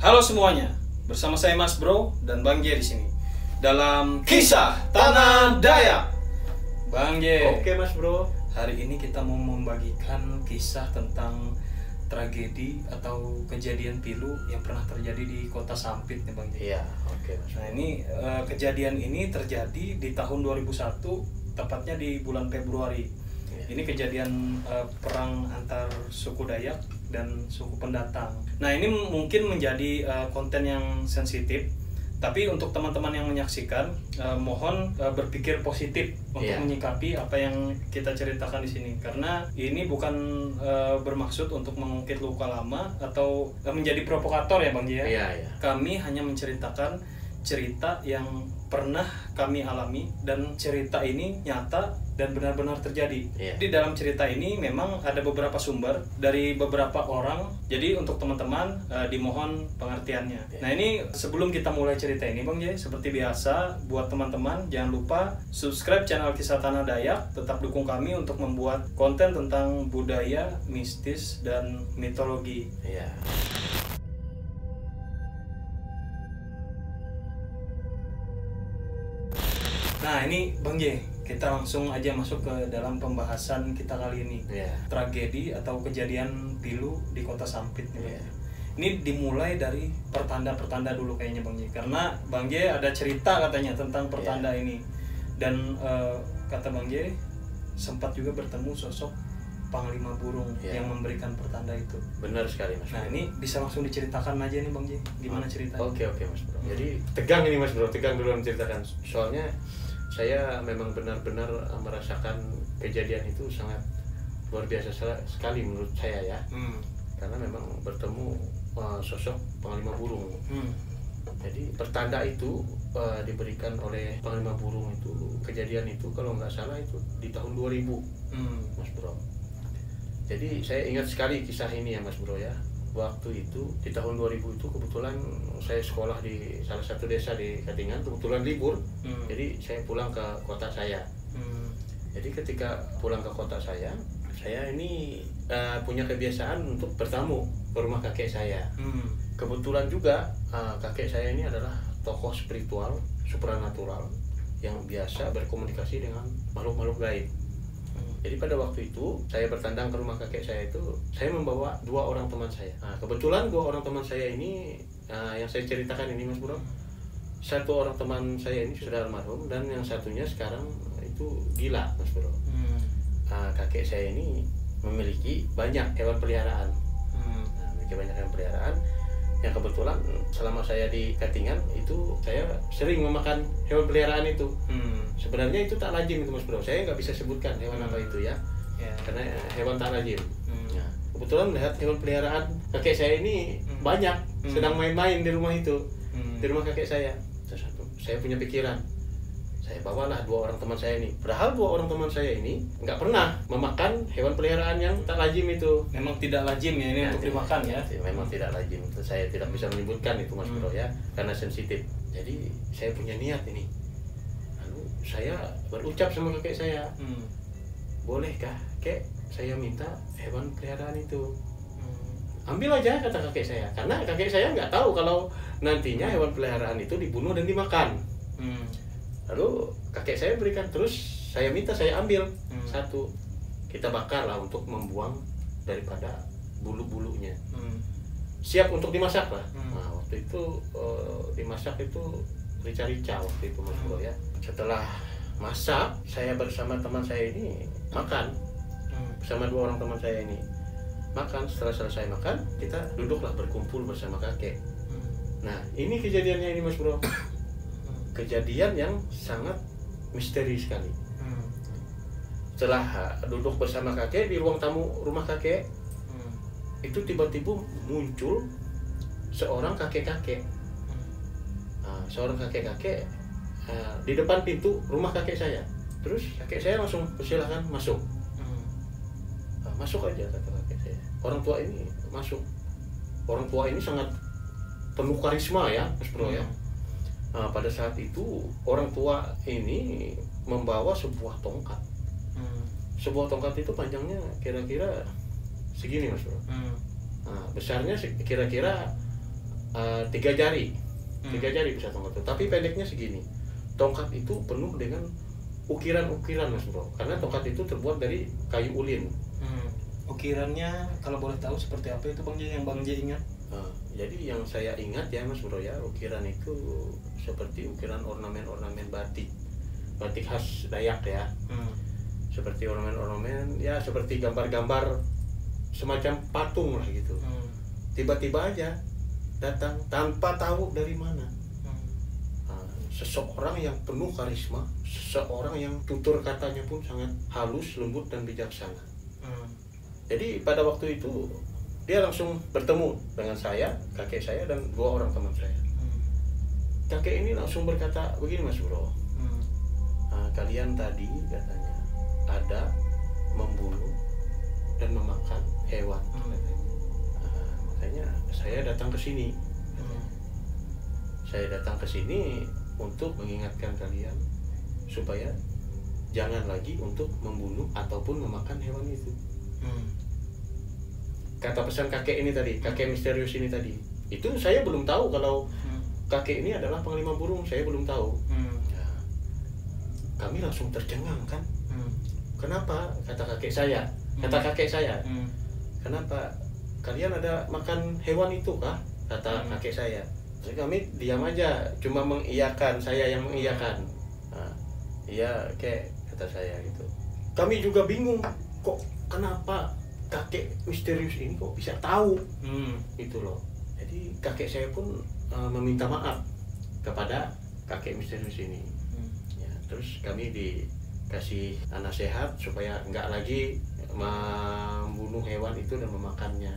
Halo semuanya, bersama saya Mas Bro dan Bang J di sini dalam Kisah Tanah Dayak. Bang J. Oke Mas Bro. Hari ini kita mau membagikan kisah tentang tragedi atau kejadian pilu yang pernah terjadi di Kota Sampit nih Bang J. Iya, oke Mas. Nah ini kejadian ini terjadi di tahun 2001, tepatnya di bulan Februari. Ini kejadian perang antar suku Dayak dan suku pendatang. Nah ini mungkin menjadi konten yang sensitif, tapi untuk teman-teman yang menyaksikan, mohon berpikir positif untuk menyikapi apa yang kita ceritakan di sini, karena ini bukan bermaksud untuk mengungkit luka lama atau menjadi provokator ya Bang J. Kami hanya menceritakan cerita yang pernah kami alami dan cerita ini nyata dan benar-benar terjadi. Di dalam cerita ini memang ada beberapa sumber dari beberapa orang. Jadi untuk teman-teman dimohon pengertiannya. Nah ini sebelum kita mulai cerita ini Bang J, seperti biasa buat teman-teman jangan lupa subscribe channel Kisah Tanah Dayak. Tetap dukung kami untuk membuat konten tentang budaya, mistis dan mitologi. Nah ini Bang J, kita langsung aja masuk ke dalam pembahasan kita kali ini. Tragedi atau kejadian pilu di Kota Sampit nih. Ini dimulai dari pertanda-pertanda dulu kayaknya Bang J, karena Bang J ada cerita katanya tentang pertanda ini. Dan kata Bang J sempat juga bertemu sosok Panglima Burung yang memberikan pertanda itu. Benar sekali Mas. Nah ini bisa langsung diceritakan aja nih Bang J, gimana ceritanya? Oke Mas Bro. Jadi tegang ini Mas Bro, tegang dulu menceritakan. Soalnya saya memang benar-benar merasakan kejadian itu sangat luar biasa sekali menurut saya ya. Karena memang bertemu sosok Panglima Burung. Jadi pertanda itu diberikan oleh Panglima Burung itu, kejadian itu kalau nggak salah itu di tahun 2000 Mas Bro. Jadi saya ingat sekali kisah ini ya Mas Bro ya. Waktu itu di tahun 2000 itu kebetulan saya sekolah di salah satu desa di Katingan, kebetulan libur. Jadi saya pulang ke kota saya. Jadi ketika pulang ke kota saya ini punya kebiasaan untuk bertamu ke rumah kakek saya. Kebetulan juga kakek saya ini adalah tokoh spiritual supranatural yang biasa berkomunikasi dengan makhluk-makhluk gaib. Jadi pada waktu itu saya bertandang ke rumah kakek saya itu, saya membawa 2 orang teman saya. Nah, kebetulan 2 orang teman saya ini yang saya ceritakan ini Mas Bro, 1 orang teman saya ini sudah almarhum dan yang satunya sekarang itu gila Mas Bro. Kakek saya ini memiliki banyak hewan peliharaan. Memiliki banyak hewan peliharaan yang kebetulan selama saya di Katingan itu saya sering memakan hewan peliharaan itu. Sebenarnya itu tak lazim itu Mas Bro, saya nggak bisa sebutkan hewan apa itu ya, karena hewan tak lazim. Nah, kebetulan melihat hewan peliharaan kakek saya ini banyak sedang main-main di rumah itu, di rumah kakek saya. Terus saya punya pikiran, saya bawalah 2 orang teman saya ini. Padahal 2 orang teman saya ini nggak pernah memakan hewan peliharaan yang tak lazim itu. Memang tidak lazim ya ini untuk dimakan ya. Memang tidak lazim. Saya tidak bisa menyebutkan itu Mas Bro ya, karena sensitif. Jadi saya punya niat ini. Lalu saya berucap sama kakek saya, bolehkah kek saya minta hewan peliharaan itu? Ambil aja kata kakek saya, karena kakek saya nggak tahu kalau nantinya hewan peliharaan itu dibunuh dan dimakan. Lalu kakek saya berikan, terus saya minta saya ambil 1, kita bakar lah untuk membuang daripada bulu-bulunya. Siap untuk dimasak lah. Nah waktu itu dimasak itu rica-rica waktu itu Mas Bro ya. Setelah masak, saya bersama teman saya ini makan, bersama 2 orang teman saya ini makan. Setelah selesai makan, kita duduklah berkumpul bersama kakek. Nah ini kejadiannya ini Mas Bro, kejadian yang sangat misteri sekali. Setelah duduk bersama kakek di ruang tamu rumah kakek, itu tiba-tiba muncul seorang kakek-kakek. Seorang kakek-kakek di depan pintu rumah kakek saya. Terus kakek saya langsung persilahkan masuk. Masuk aja kata kakek saya. Orang tua ini masuk. Orang tua ini sangat penuh karisma ya Mas Bro ya. Pada saat itu orang tua ini membawa sebuah tongkat. Sebuah tongkat itu panjangnya kira-kira segini Mas Bro. Nah, besarnya kira-kira 3 jari, 3 jari bisa tongkat itu, tapi pendeknya segini. Tongkat itu penuh dengan ukiran-ukiran Mas Bro, karena tongkat itu terbuat dari kayu ulin. Ukirannya kalau boleh tahu seperti apa itu Bang J, yang Bang J ingat? Jadi yang saya ingat ya Mas Bro ya, ukiran itu seperti ukiran ornamen-ornamen batik khas Dayak ya. Seperti ornamen-ornamen ya, seperti gambar-gambar semacam patung lah gitu. Tiba-tiba aja datang tanpa tahu dari mana. Seseorang yang penuh karisma, seseorang yang tutur katanya pun sangat halus, lembut dan bijaksana. Jadi pada waktu itu dia langsung bertemu dengan saya, kakek saya dan 2 orang teman saya. Kakek ini langsung berkata begini Mas Bro, kalian tadi katanya ada membunuh dan memakan hewan. Makanya saya datang ke sini. Saya datang ke sini untuk mengingatkan kalian supaya jangan lagi untuk membunuh ataupun memakan hewan itu. Kata pesan kakek ini tadi, kakek misterius ini tadi, itu saya belum tahu kalau kakek ini adalah panglima burung, saya belum tahu. Ya, kami langsung tercengang kan. Kenapa? Kata kakek saya, kenapa kalian ada makan hewan itu kah? Kata kakek saya. Jadi kami diam aja, cuma mengiyakan, saya yang mengiyakan. Iya, kayak kata saya gitu. Kami juga bingung, kok kenapa kakek misterius ini kok bisa tahu? Itu loh. Jadi kakek saya pun meminta maaf kepada kakek misterius ini. Ya, terus kami dikasih nasihat supaya nggak lagi membunuh hewan itu dan memakannya.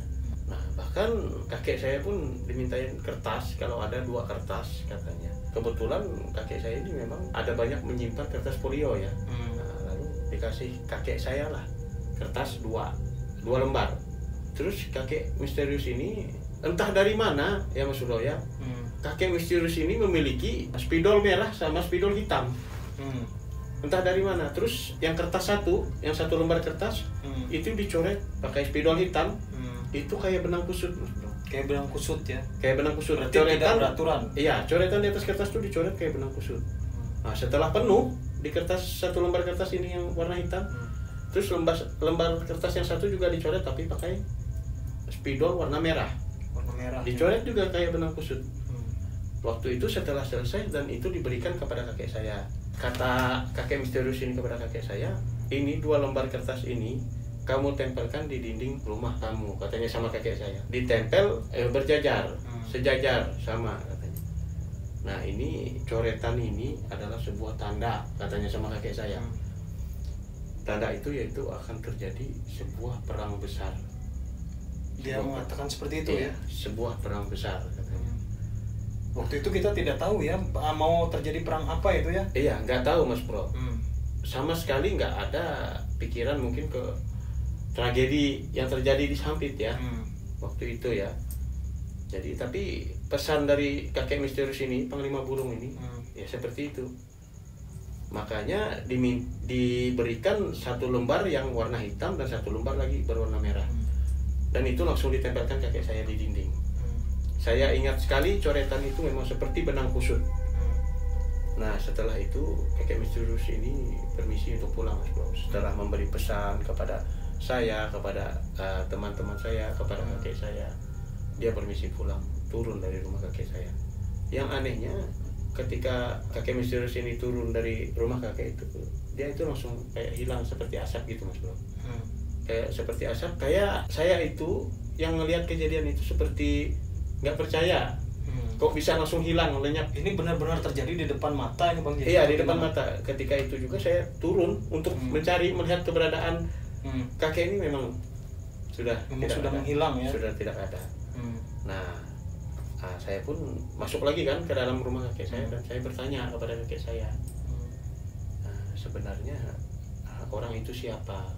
Nah, bahkan kakek saya pun dimintain kertas, kalau ada 2 kertas katanya. Kebetulan kakek saya ini memang ada banyak menyimpan kertas folio ya. Nah, lalu dikasih kakek saya lah kertas 2 lembar. Terus kakek misterius ini entah dari mana ya Mas Bro ya, kakek misterius ini memiliki spidol merah sama spidol hitam. Entah dari mana. Terus yang kertas yang 1 lembar kertas itu dicoret pakai spidol hitam. Itu kayak benang kusut Mas Bro. Kayak benang kusut ya? Kayak benang kusut. Berarti tidak beraturan? Iya, coretan di atas kertas itu dicoret kayak benang kusut. Nah, setelah penuh di kertas 1 lembar kertas ini yang warna hitam, terus lembar kertas yang 1 juga dicoret tapi pakai spidol warna merah. Dicoret juga kayak benang kusut. Waktu itu setelah selesai dan itu diberikan kepada kakek saya. Kata kakek misterius ini kepada kakek saya, ini 2 lembar kertas ini kamu tempelkan di dinding rumah kamu, katanya sama kakek saya. Ditempel berjajar, sejajar sama katanya. Nah, ini coretan ini adalah sebuah tanda, katanya sama kakek saya. Tanda itu yaitu akan terjadi sebuah perang besar. Dia mengatakan seperti itu ya? Sebuah perang besar katanya. Waktu itu kita tidak tahu ya mau terjadi perang apa itu ya? Iya, nggak tahu Mas Bro. Sama sekali nggak ada pikiran mungkin ke tragedi yang terjadi di Sampit ya. Waktu itu ya. Jadi tapi pesan dari kakek misterius ini, panglima burung ini, ya seperti itu. Makanya diberikan 1 lembar yang warna hitam dan 1 lembar lagi berwarna merah. Dan itu langsung ditempelkan kakek saya di dinding. Saya ingat sekali coretan itu memang seperti benang kusut. Nah, setelah itu kakek misterius ini permisi untuk pulang Mas Bro. Setelah memberi pesan kepada saya, kepada teman-teman saya, kepada kakek saya, dia permisi pulang, turun dari rumah kakek saya. Yang anehnya ketika kakek misterius ini turun dari rumah kakek itu, dia itu langsung kayak hilang seperti asap gitu Mas Bro. Kayak seperti asap, kayak saya itu yang ngelihat kejadian itu seperti nggak percaya. Kok bisa langsung hilang, lenyap. Ini benar-benar terjadi di depan mata ini Bang J? Iya, di depan mata. Ketika itu juga saya turun untuk mencari, melihat keberadaan kakek ini memang sudah menghilang ya? Sudah tidak ada. Nah, saya pun masuk lagi kan ke dalam rumah kakek saya dan saya bertanya kepada kakek saya, sebenarnya orang itu siapa?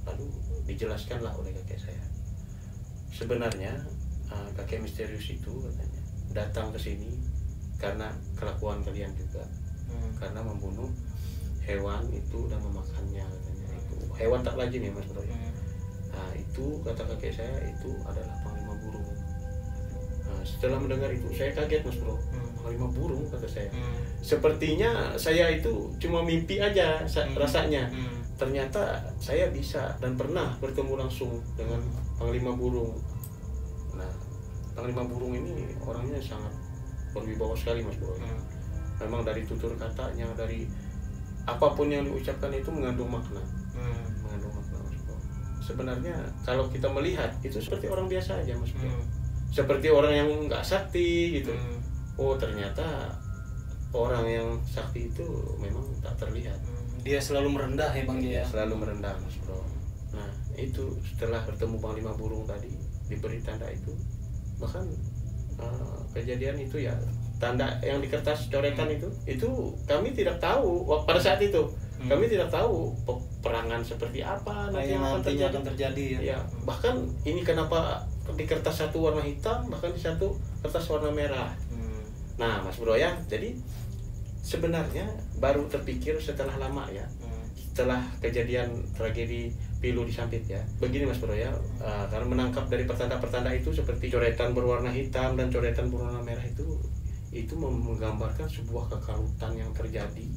Lalu dijelaskanlah oleh kakek saya. Sebenarnya kakek misterius itu katanya datang ke sini karena kelakuan kalian juga, karena membunuh hewan itu dan memakannya katanya. Itu hewan tak lazim ya Mas Bro. Nah, itu kata kakek saya itu adalah panglima burung. setelah mendengar itu saya kaget Mas Bro. Panglima burung kata saya. Sepertinya saya itu cuma mimpi aja rasanya. Ternyata saya bisa dan pernah bertemu langsung dengan Panglima burung. Nah, Panglima burung ini orangnya sangat berwibawa sekali Mas Bro. Memang dari tutur katanya, dari apapun yang diucapkan itu mengandung makna. Mengandung makna Mas Bro. Sebenarnya kalau kita melihat itu seperti orang biasa aja Mas Bro. Seperti orang yang nggak sakti gitu. Oh ternyata orang yang sakti itu memang tak terlihat. Dia selalu merendah ya Bang ya. Selalu merendah Mas Bro. Nah itu setelah bertemu Panglima burung tadi diberi tanda itu, bahkan kejadian itu ya tanda yang di kertas coretan itu kami tidak tahu pada saat itu. Kami tidak tahu peperangan seperti apa nanti yang akan terjadi ya. Ya bahkan ini kenapa di kertas satu warna hitam, bahkan di satu kertas warna merah. Nah Mas Bro ya, jadi sebenarnya baru terpikir setelah lama ya, setelah kejadian tragedi Pilu di Sampit ya. Begini Mas Bro ya, karena menangkap dari pertanda-pertanda itu seperti coretan berwarna hitam dan coretan berwarna merah itu menggambarkan sebuah kekalutan yang terjadi.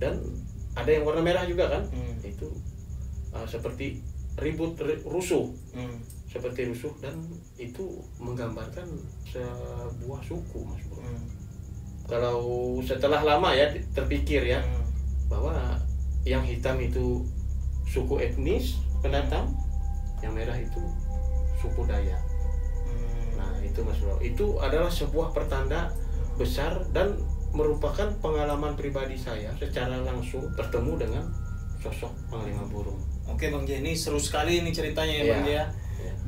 Dan ada yang warna merah juga kan, itu seperti ribut rusuh. Seperti rusuh dan itu menggambarkan sebuah suku Mas Bro. Kalau setelah lama ya terpikir ya bahwa yang hitam itu suku etnis pendatang, yang merah itu suku Dayak. Nah itu Mas Bro, itu adalah sebuah pertanda besar dan merupakan pengalaman pribadi saya secara langsung bertemu dengan sosok Panglima burung. Oke Bang Jaya, ini seru sekali ini ceritanya ya Bang Jaya.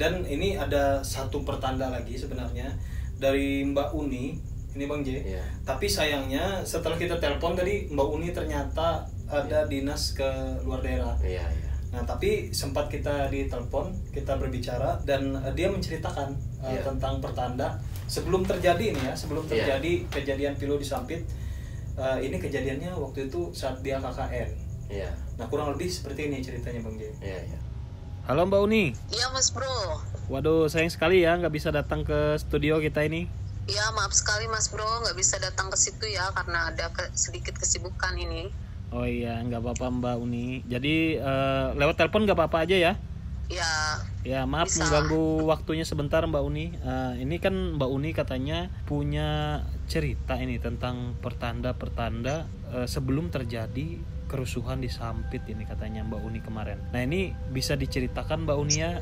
Dan ini ada satu pertanda lagi sebenarnya dari Mbak Uni, ini Bang Jaya. Tapi sayangnya setelah kita telepon tadi Mbak Uni ternyata ada dinas ke luar daerah. Nah tapi sempat kita ditelepon, kita berbicara dan dia menceritakan tentang pertanda sebelum terjadi ini ya, sebelum terjadi kejadian Pilu di Sampit. Ini kejadiannya waktu itu saat dia KKN. Nah kurang lebih seperti ini ceritanya Bang Jaya. Halo Mbak Uni. Iya Mas Bro. Waduh sayang sekali ya nggak bisa datang ke studio kita ini. Iya maaf sekali Mas Bro nggak bisa datang ke situ ya karena ada sedikit kesibukan ini. Oh iya nggak apa-apa Mbak Uni. Jadi lewat telepon nggak apa-apa aja ya? Ya. Ya maaf bisa mengganggu waktunya sebentar Mbak Uni. Ini kan Mbak Uni katanya punya cerita ini tentang pertanda-pertanda sebelum terjadi kerusuhan di Sampit ini katanya Mbak Uni kemarin. Nah ini bisa diceritakan Mbak Uni ya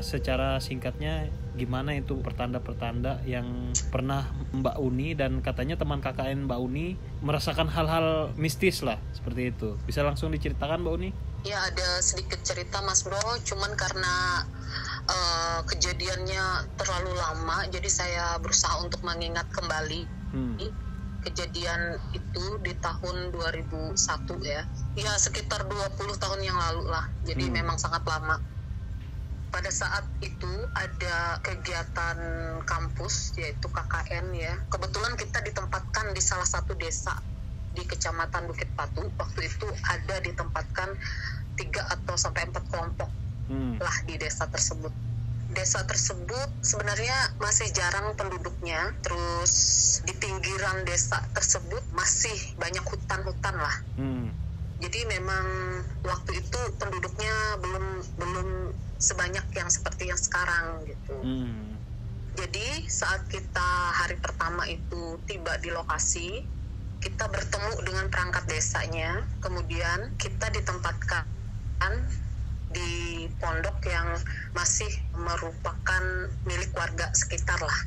secara singkatnya gimana itu pertanda-pertanda yang pernah Mbak Uni dan katanya teman KKN Mbak Uni merasakan hal-hal mistis lah seperti itu. Bisa langsung diceritakan Mbak Uni? Ya ada sedikit cerita Mas Bro, cuman karena kejadiannya terlalu lama jadi saya berusaha untuk mengingat kembali. Kejadian itu di tahun 2001 ya sekitar 20 tahun yang lalu lah, jadi memang sangat lama. Pada saat itu ada kegiatan kampus yaitu KKN ya, kebetulan kita ditempatkan di salah satu desa di Kecamatan Bukit Batu. Waktu itu ada ditempatkan 3 atau sampai 4 kelompok lah di desa tersebut. Desa tersebut sebenarnya masih jarang penduduknya, terus di pinggiran desa tersebut masih banyak hutan-hutan lah. Jadi memang waktu itu penduduknya belum sebanyak yang seperti yang sekarang gitu. Jadi saat kita hari pertama itu tiba di lokasi, kita bertemu dengan perangkat desanya, kemudian kita ditempatkan di pondok yang masih merupakan milik warga sekitar lah.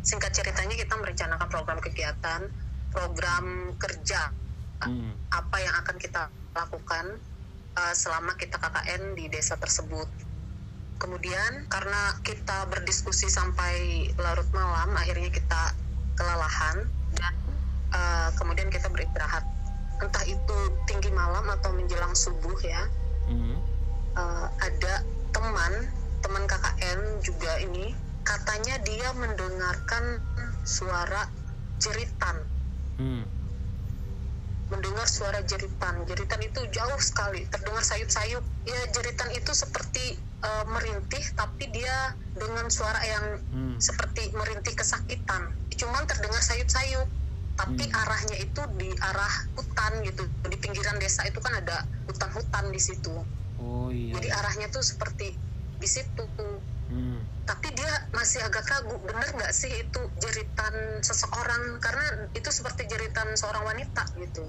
Singkat ceritanya kita merencanakan program kegiatan, program kerja, apa yang akan kita lakukan selama kita KKN di desa tersebut. Kemudian karena kita berdiskusi sampai larut malam, akhirnya kita kelelahan dan kemudian kita beristirahat. Entah itu tinggi malam atau menjelang subuh ya. Ada teman KKN juga ini, katanya dia mendengarkan suara jeritan. Mendengar suara jeritan itu jauh sekali, terdengar sayup-sayup. Ya jeritan itu seperti merintih, tapi dia dengan suara yang seperti merintih kesakitan. Cuman terdengar sayup-sayup, tapi arahnya itu di arah hutan gitu. Di pinggiran desa itu kan ada hutan-hutan di situ. Oh iya. Jadi arahnya tuh seperti di situ. Tapi dia masih agak ragu, bener nggak sih itu jeritan seseorang, karena itu seperti jeritan seorang wanita gitu.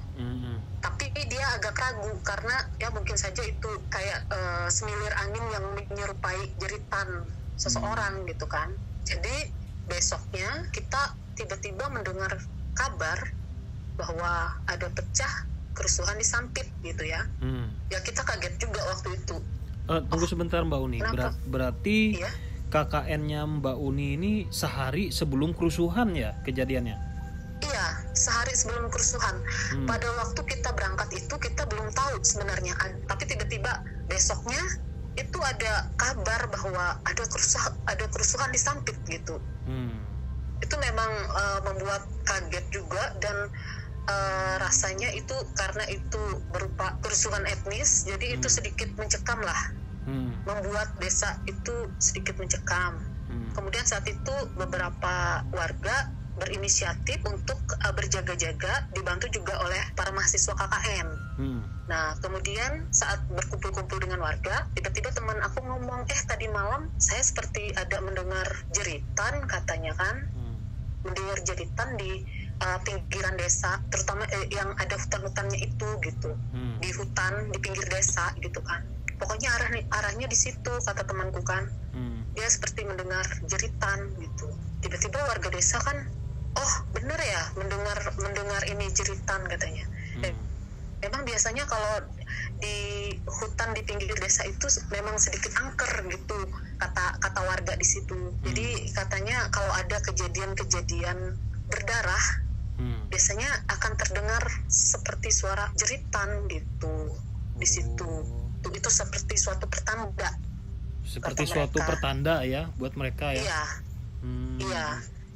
Tapi dia agak ragu karena ya mungkin saja itu kayak semilir angin yang menyerupai jeritan seseorang gitu kan. Jadi besoknya kita tiba-tiba mendengar kabar bahwa ada pecah kerusuhan di Sampit gitu ya. Ya kita kaget juga waktu itu. Tunggu sebentar Mbak Uni. Berarti iya? KKN-nya Mbak Uni ini sehari sebelum kerusuhan ya kejadiannya? Iya, sehari sebelum kerusuhan. Pada waktu kita berangkat itu kita belum tahu sebenarnya, tapi tiba-tiba besoknya itu ada kabar bahwa ada kerusuhan di Sampit gitu. Itu memang membuat kaget juga, dan rasanya itu karena itu berupa kerusuhan etnis, jadi itu sedikit mencekam lah, membuat desa itu sedikit mencekam. Kemudian saat itu beberapa warga berinisiatif untuk berjaga-jaga, dibantu juga oleh para mahasiswa KKN. Nah kemudian saat berkumpul-kumpul dengan warga, tiba-tiba teman aku ngomong, tadi malam saya seperti ada mendengar jeritan, katanya kan, mendengar jeritan di pinggiran desa, terutama yang ada hutan-hutannya itu gitu, di hutan di pinggir desa gitu kan. Pokoknya arahnya di situ, kata temanku kan. Dia seperti mendengar jeritan gitu. Tiba-tiba warga desa kan, oh bener ya mendengar ini jeritan, katanya. Memang biasanya kalau di hutan di pinggir desa itu memang sedikit angker gitu, kata warga di situ. Jadi katanya kalau ada kejadian-kejadian berdarah, biasanya akan terdengar seperti suara jeritan gitu di situ. Itu seperti suatu pertanda. Seperti suatu pertanda ya buat mereka ya. Iya. Iya.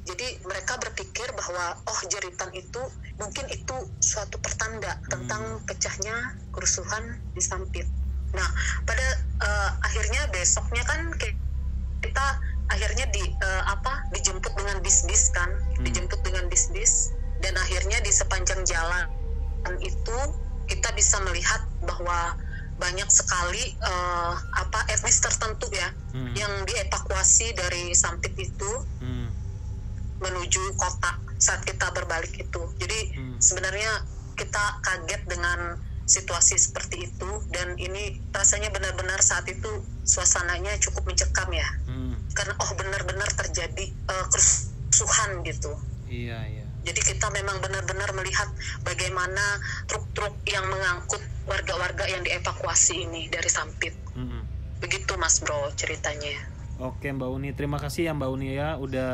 Jadi mereka berpikir bahwa jeritan itu mungkin itu suatu pertanda tentang pecahnya kerusuhan di Sampit. Nah, pada akhirnya besoknya kan kita akhirnya dijemput dengan bis-bis kan, dijemput dengan bis-bis, dan akhirnya di sepanjang jalan itu kita bisa melihat bahwa banyak sekali etnis tertentu ya yang dievakuasi dari Sampit itu menuju kota saat kita berbalik itu. Jadi sebenarnya kita kaget dengan situasi seperti itu, dan ini rasanya benar-benar saat itu suasananya cukup mencekam ya, karena benar-benar terjadi kerusuhan gitu. Iya. Jadi kita memang benar-benar melihat bagaimana truk-truk yang mengangkut warga-warga yang dievakuasi ini dari Sampit. Begitu Mas Bro ceritanya. Oke Mbak Uni, terima kasih ya Mbak Uni ya udah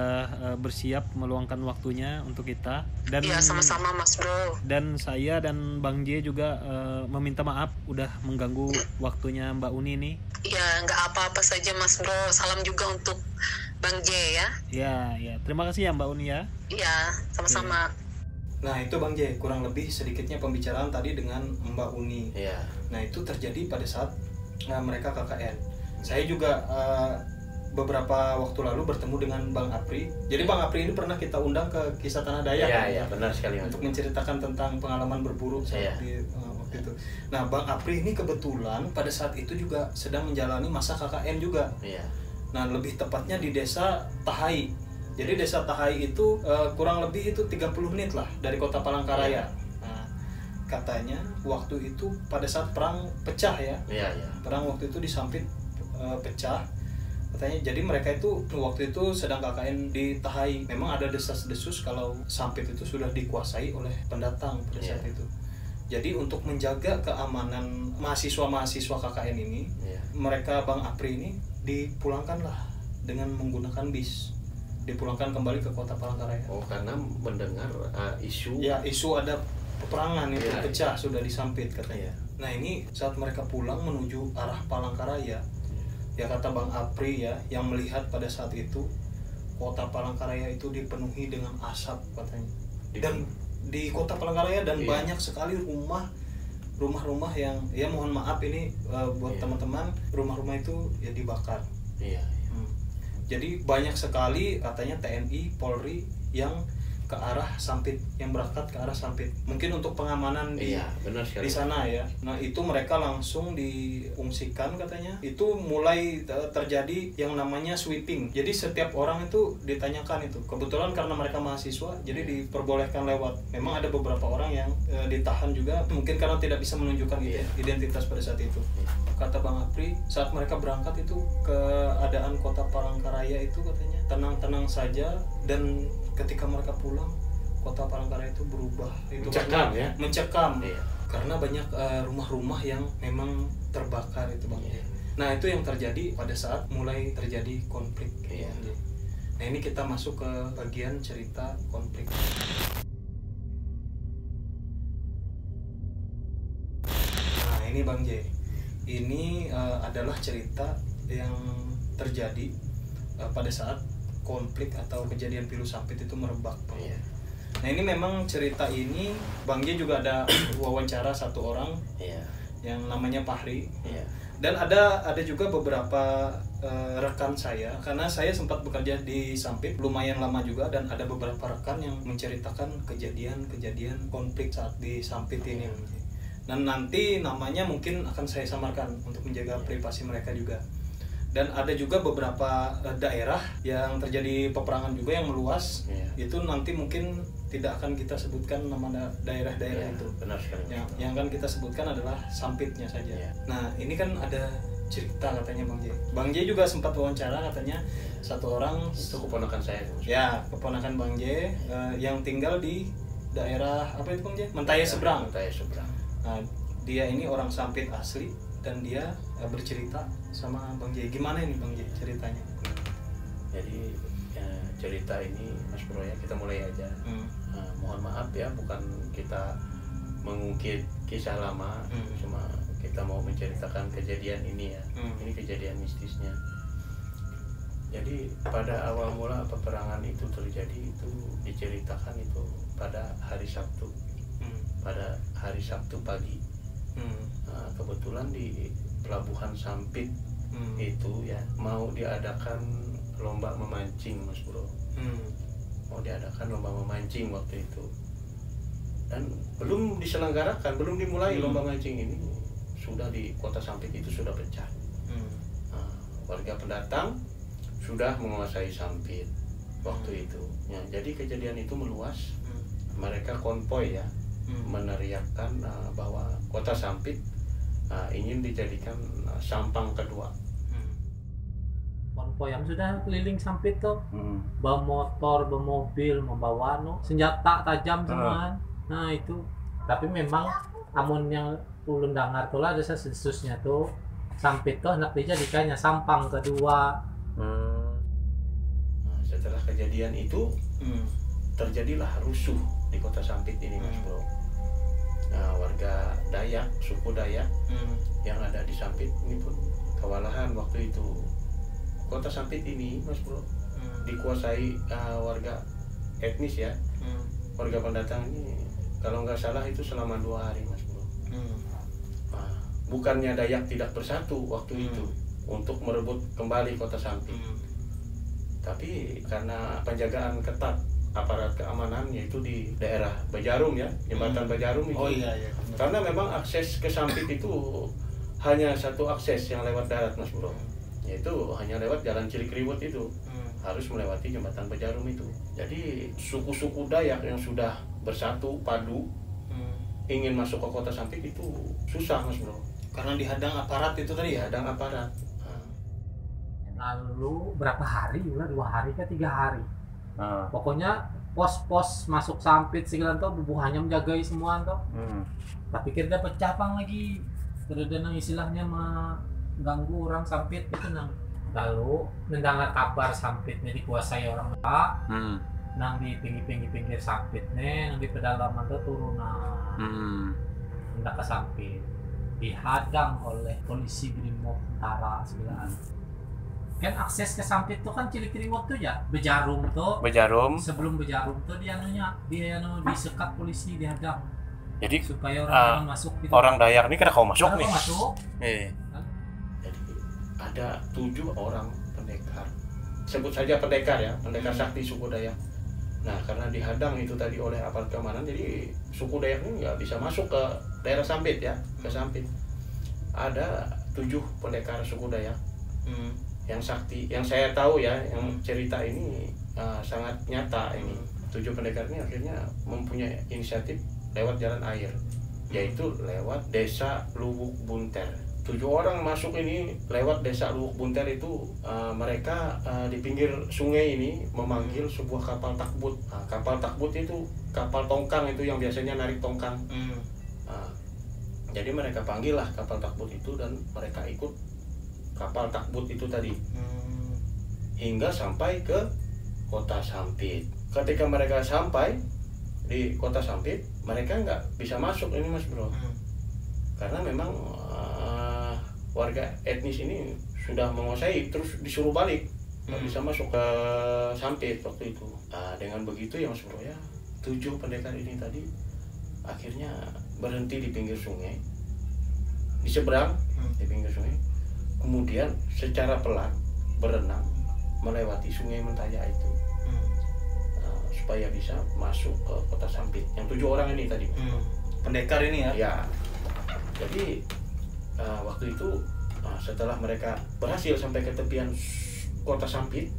bersiap meluangkan waktunya untuk kita. Dan iya, sama-sama Mas Bro. Dan saya dan Bang J juga meminta maaf udah mengganggu waktunya Mbak Uni nih. Iya, nggak apa-apa saja Mas Bro. Salam juga untuk Bang J ya. Iya. Terima kasih ya Mbak Uni ya. Iya, sama-sama. Nah itu Bang J, kurang lebih sedikitnya pembicaraan tadi dengan Mbak Uni. Iya. Nah itu terjadi pada saat mereka KKN. Saya juga beberapa waktu lalu bertemu dengan Bang Apri. Jadi Bang Apri ini pernah kita undang ke Kisah Tanah Dayak. Iya, benar sekali. Untuk menceritakan tentang pengalaman berburu seperti waktu itu. Nah Bang Apri ini kebetulan pada saat itu juga sedang menjalani masa KKN juga. Iya. Nah lebih tepatnya di desa Tahai. Jadi desa Tahai itu kurang lebih itu 30 menit lah dari kota Palangkaraya. Nah, katanya waktu itu pada saat perang pecah ya. Iya. Perang waktu itu di Sampit pecah. Katanya jadi mereka itu waktu itu sedang KKN di Tahai. Memang ada desas-desus kalau Sampit itu sudah dikuasai oleh pendatang pada saat itu. Jadi untuk menjaga keamanan mahasiswa-mahasiswa KKN ini, mereka Bang Apri ini dipulangkanlah dengan menggunakan bis. Dipulangkan kembali ke kota Palangkaraya. Karena mendengar isu. Ya, isu ada peperangan itu pecah sudah di Sampit katanya. Nah, ini saat mereka pulang menuju arah Palangkaraya. Ya kata Bang Apri ya, yang melihat pada saat itu kota Palangkaraya itu dipenuhi dengan asap katanya. Dan di kota Palangkaraya dan banyak sekali rumah rumah-rumah yang ya mohon maaf ini buat teman-teman, rumah-rumah itu ya dibakar. Jadi banyak sekali katanya TNI, Polri yang ke arah Sampit, yang berangkat ke arah Sampit, mungkin untuk pengamanan di sana ya. Nah itu mereka langsung diungsikan katanya. Itu mulai terjadi yang namanya sweeping. Jadi setiap orang itu ditanyakan itu. Kebetulan karena mereka mahasiswa, jadi diperbolehkan lewat. Memang ada beberapa orang yang ditahan juga, mungkin karena tidak bisa menunjukkan identitas pada saat itu. Kata Bang Apri, saat mereka berangkat itu keadaan kota Palangkaraya itu katanya tenang-tenang saja, dan ketika mereka pulang kota Palangkaraya itu berubah, itu mencekam karena banyak rumah-rumah yang memang terbakar itu Bang. Nah itu yang terjadi pada saat mulai terjadi konflik. Nah ini kita masuk ke bagian cerita konflik. Nah ini Bang J, ini adalah cerita yang terjadi pada saat konflik atau kejadian Pilu Sampit itu merebak. Nah ini memang cerita ini Bang J juga ada wawancara satu orang yang namanya Fahri. Dan ada juga beberapa rekan saya, karena saya sempat bekerja di Sampit lumayan lama juga, dan ada beberapa rekan yang menceritakan kejadian konflik saat di Sampit ini. Dan nanti namanya mungkin akan saya samarkan untuk menjaga privasi mereka juga. Dan ada juga beberapa daerah yang terjadi peperangan juga yang meluas. Itu nanti mungkin tidak akan kita sebutkan nama daerah-daerah itu. Benar sekali. Yang akan kita sebutkan adalah Sampitnya saja. Nah ini kan ada cerita katanya Bang J. Bang J juga sempat wawancara katanya satu orang, itu keponakan saya. Ya, keponakan Bang J yang tinggal di daerah apa itu Bang J? Mentaya Seberang. Nah, dia ini orang Sampit asli, dan dia bercerita sama Bang J. Gimana ini Bang J ceritanya? Jadi cerita ini Mas Bro ya, kita mulai aja. Mohon maaf ya, bukan kita mengungkit kisah lama, cuma kita mau menceritakan kejadian ini ya. Ini kejadian mistisnya. Jadi pada awal mula peperangan itu terjadi itu diceritakan itu pada hari Sabtu. Pada hari Sabtu pagi. Nah, kebetulan di Pelabuhan Sampit itu ya mau diadakan lomba memancing Mas Bro. Mau diadakan lomba memancing waktu itu, dan belum diselenggarakan, belum dimulai lomba mancing ini, sudah di kota Sampit itu sudah pecah. Nah, warga pendatang sudah menguasai Sampit waktu itu ya, jadi kejadian itu meluas. Mereka konvoy ya, meneriakkan bahwa kota Sampit ingin dijadikan Sampang kedua. Konvoy yang sudah keliling Sampit tuh, bawa motor, bawa mobil, membawa senjata tajam semua. Nah itu, tapi memang amun yang ulun dengar tuh lah ada sesusnya tuh Sampit tuh hendak dijadikannya Sampang kedua. Nah, setelah kejadian itu terjadilah rusuh di kota Sampit ini Mas Bro. Nah, warga Dayak, suku Dayak yang ada di Sampit ini pun kewalahan waktu itu. Kota Sampit ini Mas Bro dikuasai warga etnis ya. Warga pendatang ini kalau nggak salah itu selama 2 hari Mas Bro. Nah, bukannya Dayak tidak bersatu waktu itu untuk merebut kembali kota Sampit, tapi karena penjagaan ketat aparat keamanan yaitu di daerah Bajarum ya, jembatan Bajarum itu. Karena memang akses ke Sampit itu hanya satu akses yang lewat darat Mas Bro, yaitu hanya lewat jalan Cilikriwut itu. Harus melewati jembatan Bajarum itu. Jadi suku-suku Dayak yang sudah bersatu padu ingin masuk ke kota Sampit itu susah Mas Bro, karena dihadang aparat itu tadi ya. Dihadang aparat. Lalu berapa hari juga, 2 hari ke 3 hari. Pokoknya pos-pos masuk Sampit segala tuh hanya menjagai semua tuh. Tak pikir dapat capang lagi. Terus nang istilahnya mengganggu orang Sampit itu nang. Lalu mendengar kabar Sampitnya dikuasai orang Pak. Nang di pinggir Sampitnya, nang di pedalaman tuh turunan. Hendak ke Sampit. Dihadang oleh polisi Brimob Tentara sebelah. Kan akses ke Sampit tuh kan Cilikriwut tuh ya, Bejarum tuh. Bejarum. Sebelum Bejarum tuh dia disekat polisi, dihadang. Jadi supaya orang masuk gitu. Orang Dayak ini kena kau masuk nih. Masuk. Jadi ada 7 orang pendekar. Sebut saja pendekar ya, pendekar sakti suku Dayak. Nah, karena dihadang itu tadi oleh aparat keamanan, jadi suku Dayak ini nggak bisa masuk ke daerah Sampit ya, ke Sampit. Ada 7 pendekar suku Dayak yang sakti, yang saya tahu ya, yang cerita ini sangat nyata ini. 7 pendekar ini akhirnya mempunyai inisiatif lewat jalan air, yaitu lewat desa Lubuk Bunter. 7 orang masuk ini lewat desa Lubuk Bunter itu, mereka di pinggir sungai ini memanggil sebuah kapal takbut. Kapal takbut itu kapal tongkang itu yang biasanya narik tongkang. Jadi mereka panggil lah kapal takbut itu dan mereka ikut kapal takbut itu tadi hingga sampai ke kota Sampit. Ketika mereka sampai di kota Sampit, mereka nggak bisa masuk ini Mas Bro, karena memang warga etnis ini sudah menguasai, terus disuruh balik, nggak bisa masuk ke Sampit waktu itu. Dengan begitu ya Mas Bro ya, 7 pendekar ini tadi akhirnya berhenti di pinggir sungai, di seberang di pinggir sungai, kemudian secara pelan berenang melewati sungai Mentaya itu, supaya bisa masuk ke kota Sampit. Yang 7 orang ini tadi pendekar ini ya. Ya, jadi waktu itu setelah mereka berhasil sampai ke tepian kota Sampit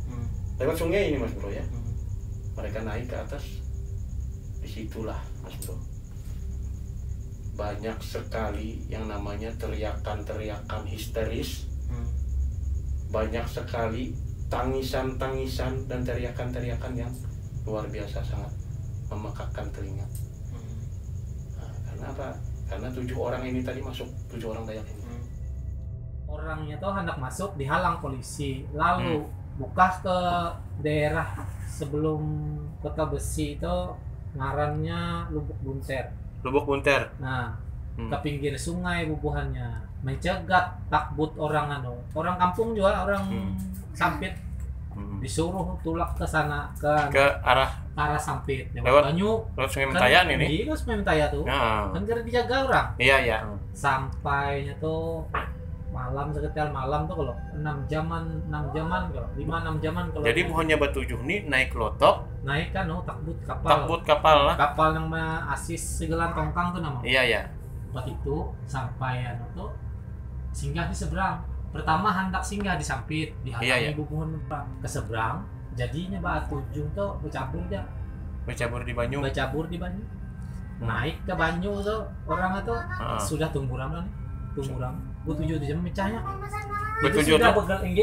lewat sungai ini Mas Bro ya, mereka naik ke atas. Disitulah Mas Bro, banyak sekali yang namanya teriakan-teriakan histeris, banyak sekali tangisan-tangisan dan teriakan-teriakan yang luar biasa, sangat memekakkan telinga. Karena apa? Karena 7 orang ini tadi masuk, 7 orang Dayak ini. Orangnya tuh hendak masuk, dihalang polisi, lalu buka ke daerah sebelum Kota Besi itu, ngarannya Lubuk Bunter. Lubuk Bunter. Nah, ke pinggir sungai bubuhannya, mencegat takbut orang orang kampung juga, orang Sampit, disuruh tulak ke sana, ke arah Sampit lewat Sungai Mentaya kan, ini. Iya, Sungai Mentaya tuh. Kan kira dijaga orang. Iya. Sampainya tuh malam, sekitar malam tuh, kalau 6 jaman kalau 5-6 jaman kalau. Jadi bukannya Batujuh nih naik lotok, naik kan takbut kapal. Kapal lah. Kapal yang asis segelan tongkang tuh namanya. Iya. Buat itu sampai tuh singgah di seberang. Pertama hendak singgah di Sampit, dihalangi bubuhan ke seberang. Jadinya Batujuh tuh bercabur di Banyu. Naik ke Banyu tuh orang itu sudah tumburan. Batujuh di jam mecahnya.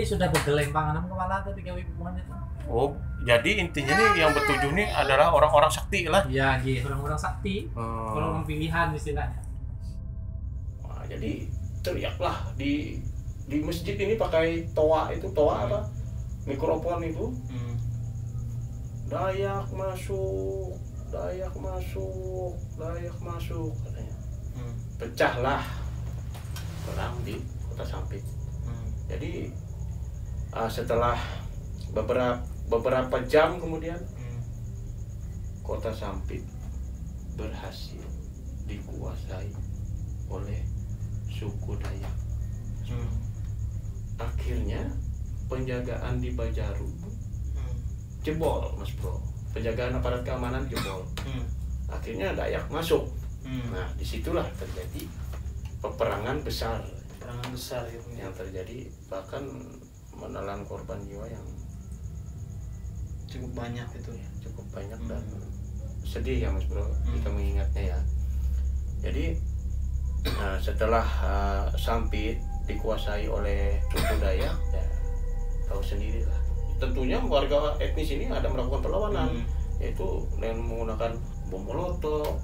Sudah begeleng panganan kepala tuh 3 bubuhan itu. Oh, jadi intinya nih yang Batujuh nih adalah orang-orang sakti lah. Iya, orang-orang sakti. Orang pilihan istilahnya. Wah, jadi teriaklah di masjid ini pakai toa apa? Mikrofon itu. Dayak masuk katanya. Pecahlah perang di kota Sampit. Jadi setelah beberapa jam kemudian kota Sampit berhasil dikuasai oleh suku Dayak. Akhirnya penjagaan di Bajaru jebol Mas Bro, penjagaan aparat keamanan jebol. Akhirnya Dayak masuk. Nah, disitulah terjadi peperangan besar yang terjadi, bahkan menelan korban jiwa yang cukup banyak itu ya. Cukup banyak dan sedih ya Mas Bro kita mengingatnya ya. Jadi setelah Sampit dikuasai oleh suku Dayak, ya tahu sendiri lah. Tentunya warga etnis ini ada melakukan perlawanan, yaitu dengan menggunakan bom molotov,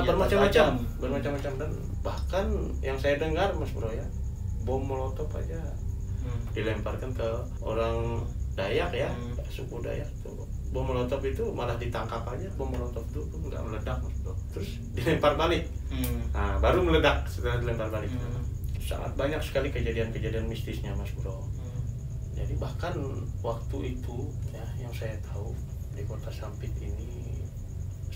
bermacam-macam, dan bahkan yang saya dengar Mas Bro ya, bom molotov aja dilemparkan ke orang Dayak ya, suku Dayak tuh. Bom molotov itu malah ditangkap aja, bom molotov itu nggak meledak Mas Bro, terus dilempar balik. Nah, baru meledak setelah dilempar balik. Sangat banyak sekali kejadian-kejadian mistisnya Mas Bro. Jadi bahkan waktu itu ya, yang saya tahu di kota Sampit ini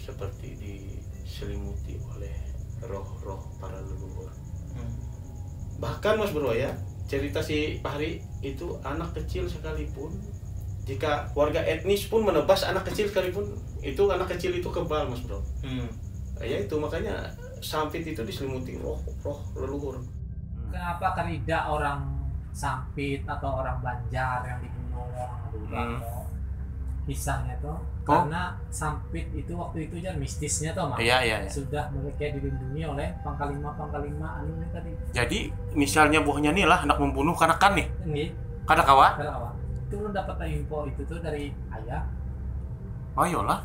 seperti diselimuti oleh roh-roh para leluhur. Bahkan Mas Bro ya, cerita si Pak Hari itu anak kecil sekalipun, jika warga etnis pun menebas anak kecil sekalipun, itu anak kecil itu kebal Mas Bro. Ya itu makanya Sampit itu diselimuti roh leluhur. Kenapa kan tidak orang Sampit atau orang Banjar yang dibunuh orang Madura kisahnya tuh? Karena Sampit itu waktu itu kan mistisnya tuh Mas. Iya. Sudah mereka dilindungi oleh Pangkalima anu ini tadi. Jadi misalnya buahnya nih lah anak membunuh kanakan nih. Ini Kada kawa? Itu ulun dapat info itu tuh dari ayah. Oh iyalah.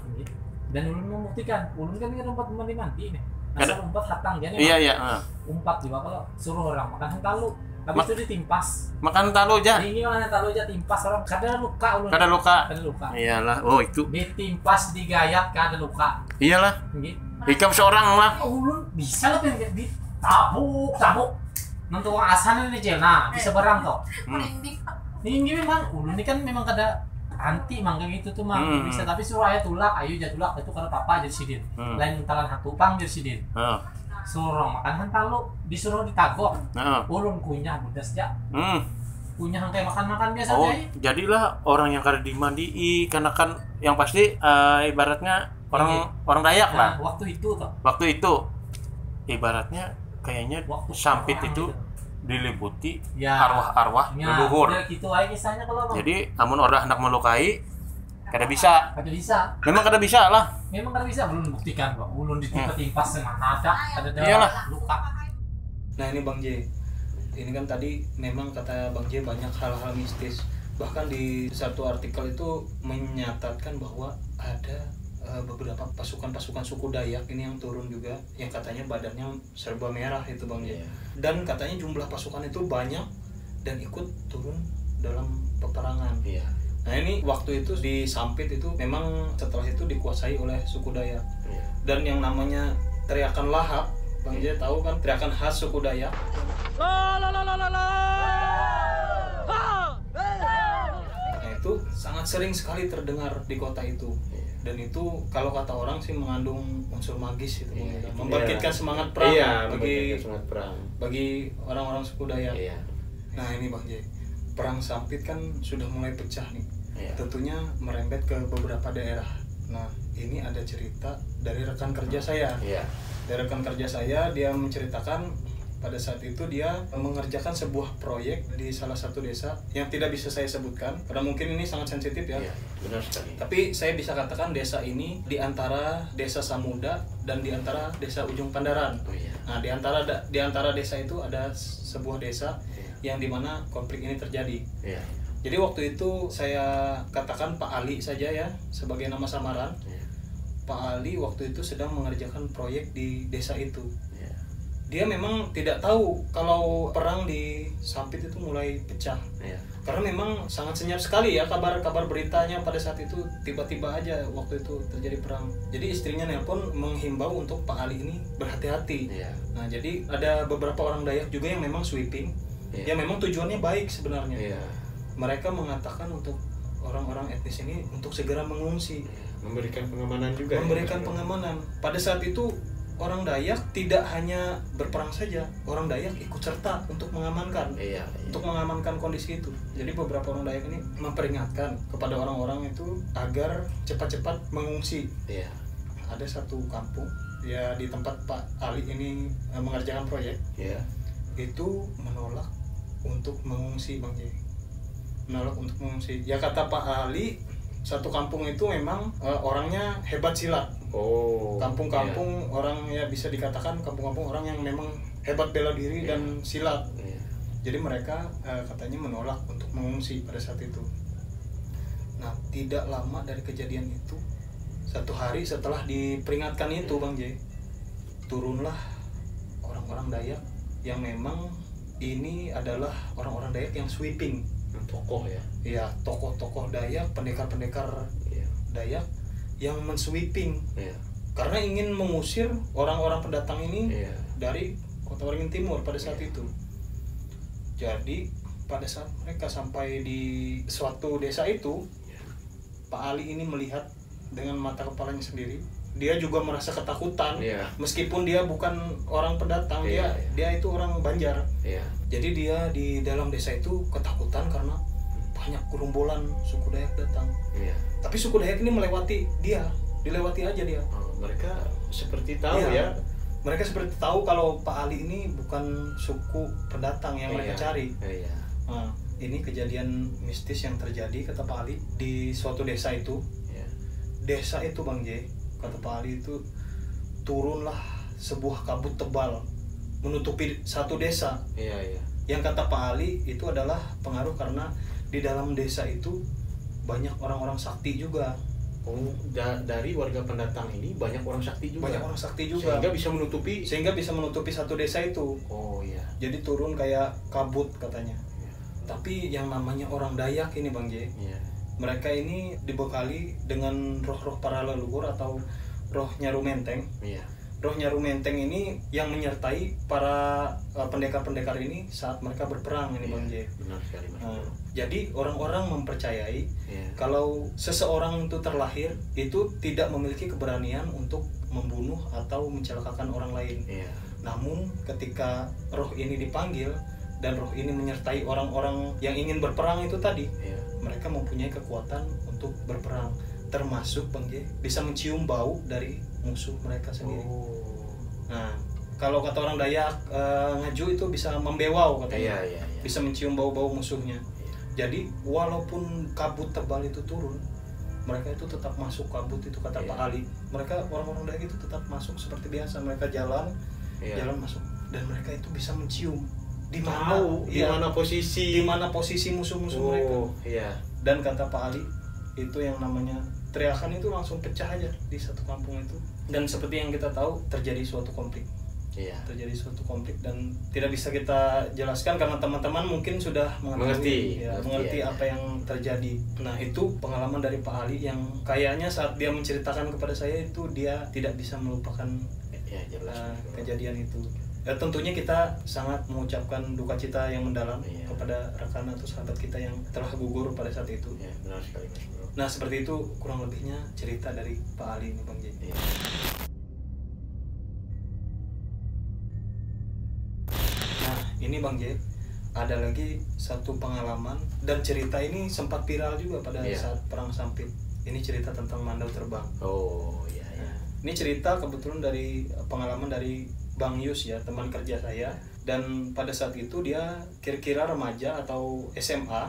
Dan ulun membuktikan, ulun kan umpat mandi nih. Asal umpat hatang dia nih. Iya. Umpat juga kalau suruh orang makan talu. Habis itu ditimpas. Makan talu aja. Ini makan talu aja timpas orang kada luka ulun. Kada luka. Iyalah. Oh itu. Ditimpas digayat kada luka. Iyalah. Gitu. Ikam seorang lah. Ulun bisa lah pengen tabuk. Nanti orang asal ini jena bisa berang toh. Ini memang ulun ini kan memang kada anti mangga gitu tuh mang bisa tapi suruh ayah tulak ayo jatulak itu kada apa jadi sidin. Lain talan hatu pang jadi sidin. Suruh makan talu disuruh ditagok. Ulun kunyah budas ja. Kunyah kayak makan biasa aja. Jadilah orang yang kada dimandii karena kan yang pasti ibaratnya orang Dayak lah. Waktu itu ibaratnya kayaknya Sampit itu diliputi arwah-arwah leluhur. Gitu aja kisahnya kalau. Jadi amun orang hendak melukai kada bisa. Memang kada bisa lah. Belum buktikan kok. Ulun ditimpa-timpas mana ada luka. Nah ini Bang J. Ini kan tadi memang kata Bang J banyak hal-hal mistis. Bahkan di satu artikel itu menyatakan bahwa ada beberapa pasukan suku Dayak ini yang turun juga, yang katanya badannya serba merah itu Bang J. Dan katanya jumlah pasukan itu banyak dan ikut turun dalam peperangan. Nah ini waktu itu di Sampit itu memang setelah itu dikuasai oleh suku Dayak. Dan yang namanya teriakan lahap, Bang J tahu kan teriakan khas suku Dayak? Nah itu sangat sering sekali terdengar di kota itu. Dan itu kalau kata orang sih mengandung unsur magis itu, membangkitkan semangat perang bagi orang-orang suku Dayak. Nah ini Bang J, perang Sampit kan sudah mulai pecah nih. Tentunya merembet ke beberapa daerah. Nah ini ada cerita dari rekan kerja saya. Dari rekan kerja saya, dia menceritakan pada saat itu dia mengerjakan sebuah proyek di salah satu desa yang tidak bisa saya sebutkan karena mungkin ini sangat sensitif ya. Benar sekali. Tapi saya bisa katakan desa ini di antara desa Samuda dan di antara desa Ujung Pandaran. Nah di antara desa itu ada sebuah desa yang dimana konflik ini terjadi. Jadi waktu itu saya katakan Pak Ali saja ya sebagai nama samaran. Pak Ali waktu itu sedang mengerjakan proyek di desa itu. Dia memang tidak tahu kalau perang di Sampit itu mulai pecah. Karena memang sangat senyap sekali ya kabar beritanya pada saat itu, tiba-tiba aja waktu itu terjadi perang. Jadi istrinya nelpon menghimbau untuk Pak Ali ini berhati-hati. Nah jadi ada beberapa orang Dayak juga yang memang sweeping, yang memang tujuannya baik sebenarnya. Mereka mengatakan untuk orang-orang etnis ini untuk segera mengungsi, memberikan pengamanan juga. Pengamanan. Pada saat itu orang Dayak tidak hanya berperang saja, orang Dayak ikut serta untuk mengamankan, untuk mengamankan kondisi itu. Jadi beberapa orang Dayak ini memperingatkan kepada orang-orang itu agar cepat-cepat mengungsi. Ada satu kampung ya di tempat Pak Ali ini mengerjakan proyek, itu menolak untuk mengungsi Bang J. Menolak untuk mengungsi. Ya kata Pak Ali, satu kampung itu memang orangnya hebat silat. Kampung-kampung orang ya bisa dikatakan kampung-kampung orang yang memang hebat bela diri dan silat. Jadi mereka katanya menolak untuk mengungsi pada saat itu. Nah tidak lama dari kejadian itu, satu hari setelah diperingatkan itu Bang J, turunlah orang-orang Dayak yang memang ini adalah orang-orang Dayak yang sweeping. Tokoh ya? Iya, tokoh-tokoh Dayak, pendekar-pendekar Dayak yang mensweeping karena ingin mengusir orang-orang pendatang ini dari Kota Waringin Timur pada saat itu. Jadi pada saat mereka sampai di suatu desa itu, Pak Ali ini melihat dengan mata kepalanya sendiri dia juga merasa ketakutan. Iya. Meskipun dia bukan orang pendatang, Iya, dia itu orang Banjar. Iya. Jadi dia di dalam desa itu ketakutan karena banyak gerombolan suku Dayak datang. Iya. Tapi suku Dayak ini dilewati aja dia. Mereka seperti tahu ya. Mereka seperti tahu kalau Pak Ali ini bukan suku pendatang yang mereka cari. Iya. Nah, ini kejadian mistis yang terjadi kata Pak Ali di suatu desa itu. Iya. Desa itu Bang J, kata Pak Ali itu turunlah sebuah kabut tebal menutupi satu desa. Iya. Yang kata Pak Ali itu adalah pengaruh karena di dalam desa itu banyak orang-orang sakti juga. Dari warga pendatang ini banyak orang sakti juga. Sehingga bisa menutupi satu desa itu. Oh iya. Jadi turun kayak kabut katanya. Iya. Tapi yang namanya orang Dayak ini Bang J, mereka ini dibekali dengan roh-roh para leluhur atau roh Nyaru Menteng. Iya. Roh Nyaru Menteng ini yang menyertai para pendekar-pendekar ini saat mereka berperang ini Bang J. Benar sekali Mas. Jadi orang-orang mempercayai kalau seseorang itu terlahir itu tidak memiliki keberanian untuk membunuh atau mencelakakan orang lain. Namun ketika roh ini dipanggil dan roh ini menyertai orang-orang yang ingin berperang itu tadi, mereka mempunyai kekuatan untuk berperang, termasuk Bang J bisa mencium bau dari musuh mereka sendiri. Nah, kalau kata orang Dayak, Ngaju itu bisa membewau katanya. Bisa mencium bau-bau musuhnya. Jadi walaupun kabut tebal itu turun, mereka itu tetap masuk kabut itu kata Pak Ali. Mereka orang-orang Dayak itu tetap masuk seperti biasa. Mereka jalan masuk dan mereka itu bisa mencium di mana posisi musuh-musuh mereka. Dan kata Pak Ali itu yang namanya teriakan itu langsung pecah aja di satu kampung itu. Dan seperti yang kita tahu terjadi suatu konflik. Terjadi suatu konflik dan tidak bisa kita jelaskan karena teman-teman mungkin sudah mengerti apa yang terjadi. Nah, itu pengalaman dari Pak Ali yang kayaknya saat dia menceritakan kepada saya itu dia tidak bisa melupakan kejadian itu. Tentunya kita sangat mengucapkan duka cita yang mendalam kepada rekan atau sahabat kita yang telah gugur pada saat itu. Benar sekali Mas Bro. Nah, seperti itu kurang lebihnya cerita dari Pak Ali ini Bang J. Nah, ini Bang J, ada lagi satu pengalaman dan cerita ini sempat viral juga pada saat Perang Sampit. Ini cerita tentang Mandau Terbang. Nah, ini cerita kebetulan dari pengalaman dari Bang Yus ya, teman kerja saya. Dan pada saat itu dia kira-kira remaja atau SMA.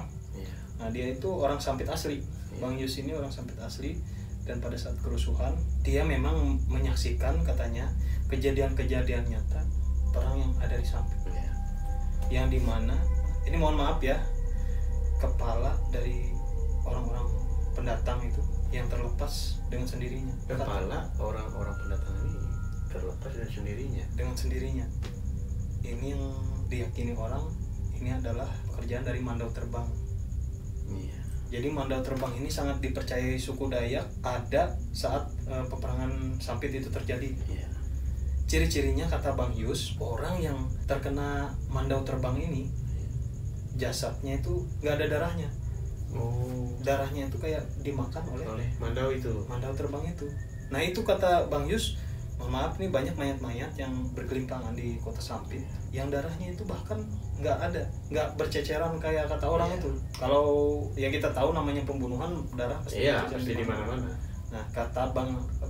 Nah, dia itu orang Sampit asli. Bang Yus ini orang Sampit asli. Dan pada saat kerusuhan dia memang menyaksikan katanya kejadian-kejadian nyata perang yang ada di Sampit. Yang dimana, ini mohon maaf ya, kepala dari orang-orang pendatang itu yang terlepas dengan sendirinya. Kepala orang-orang pendatang ini terlepas dengan sendirinya. Ini yang diyakini orang ini adalah pekerjaan dari Mandau Terbang. Jadi Mandau Terbang ini sangat dipercayai suku Dayak ada saat peperangan Sampit itu terjadi. Ciri-cirinya kata Bang Yus, orang yang terkena Mandau Terbang ini jasadnya itu nggak ada darahnya. Darahnya itu kayak dimakan oleh Mandau Terbang itu. Nah, itu kata Bang Yus, mohon maaf nih banyak mayat-mayat yang berkelimpangan di kota Sampit yang darahnya itu bahkan nggak berceceran kayak kata orang itu. Kalau ya kita tahu namanya pembunuhan, darah pasti di mana-mana. Nah, kata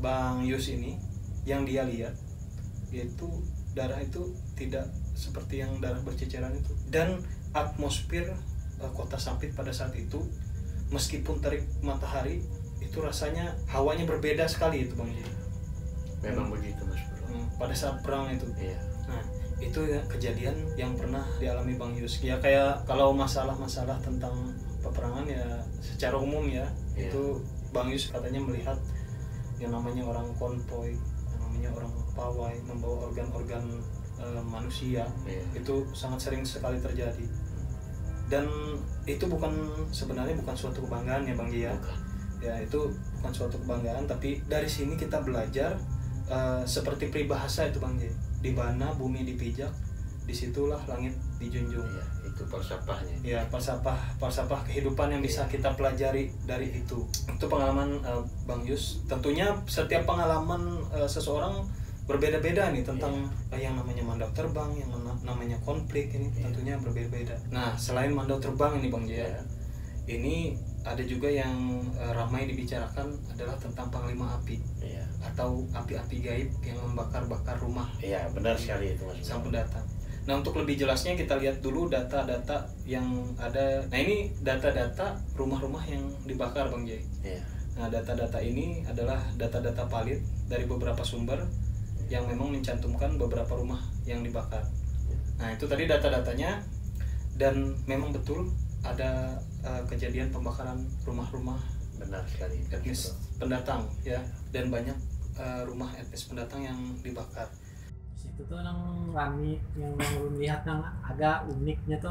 Bang Yus ini yang dia lihat itu darah itu tidak seperti yang darah berceceran itu. Dan atmosfer kota Sampit pada saat itu meskipun terik matahari itu rasanya hawanya berbeda sekali itu Bang J. Memang begitu Mas Bro. Pada saat perang itu. Nah, itu ya kejadian yang pernah dialami Bang Yus. Ya kayak kalau masalah-masalah tentang peperangan ya secara umum ya, itu Bang Yus katanya melihat yang namanya orang konvoy, yang namanya orang pawai membawa organ-organ manusia. Itu sangat sering sekali terjadi. Dan itu sebenarnya bukan suatu kebanggaan ya Bang J ya. Ya, itu bukan suatu kebanggaan, tapi dari sini kita belajar seperti peribahasa itu Bang J. Di mana bumi dipijak, disitulah langit dijunjung. Itu itu falsafahnya. Ya, falsafah kehidupan yang bisa kita pelajari dari itu. Itu pengalaman Bang Yus. Tentunya setiap pengalaman seseorang berbeda-beda nih tentang yang namanya mandau terbang, yang namanya konflik ini tentunya berbeda-beda. Nah, selain mandau terbang ini Bang Jaya, ini ada juga yang ramai dibicarakan adalah tentang panglima api atau api-api gaib yang membakar-bakar rumah. Iya, benar sekali itu Mas. Sang pendatang. Nah, untuk lebih jelasnya kita lihat dulu data-data yang ada. Nah, ini data-data rumah-rumah yang dibakar Bang Jay. Nah, data-data ini adalah data-data valid dari beberapa sumber yang memang mencantumkan beberapa rumah yang dibakar. Nah, itu tadi data-datanya, dan memang betul ada kejadian pembakaran rumah-rumah benar sekali etnis pendatang ya, dan banyak rumah etnis pendatang yang dibakar. Situ tuh yang kami yang belum lihat yang agak uniknya tuh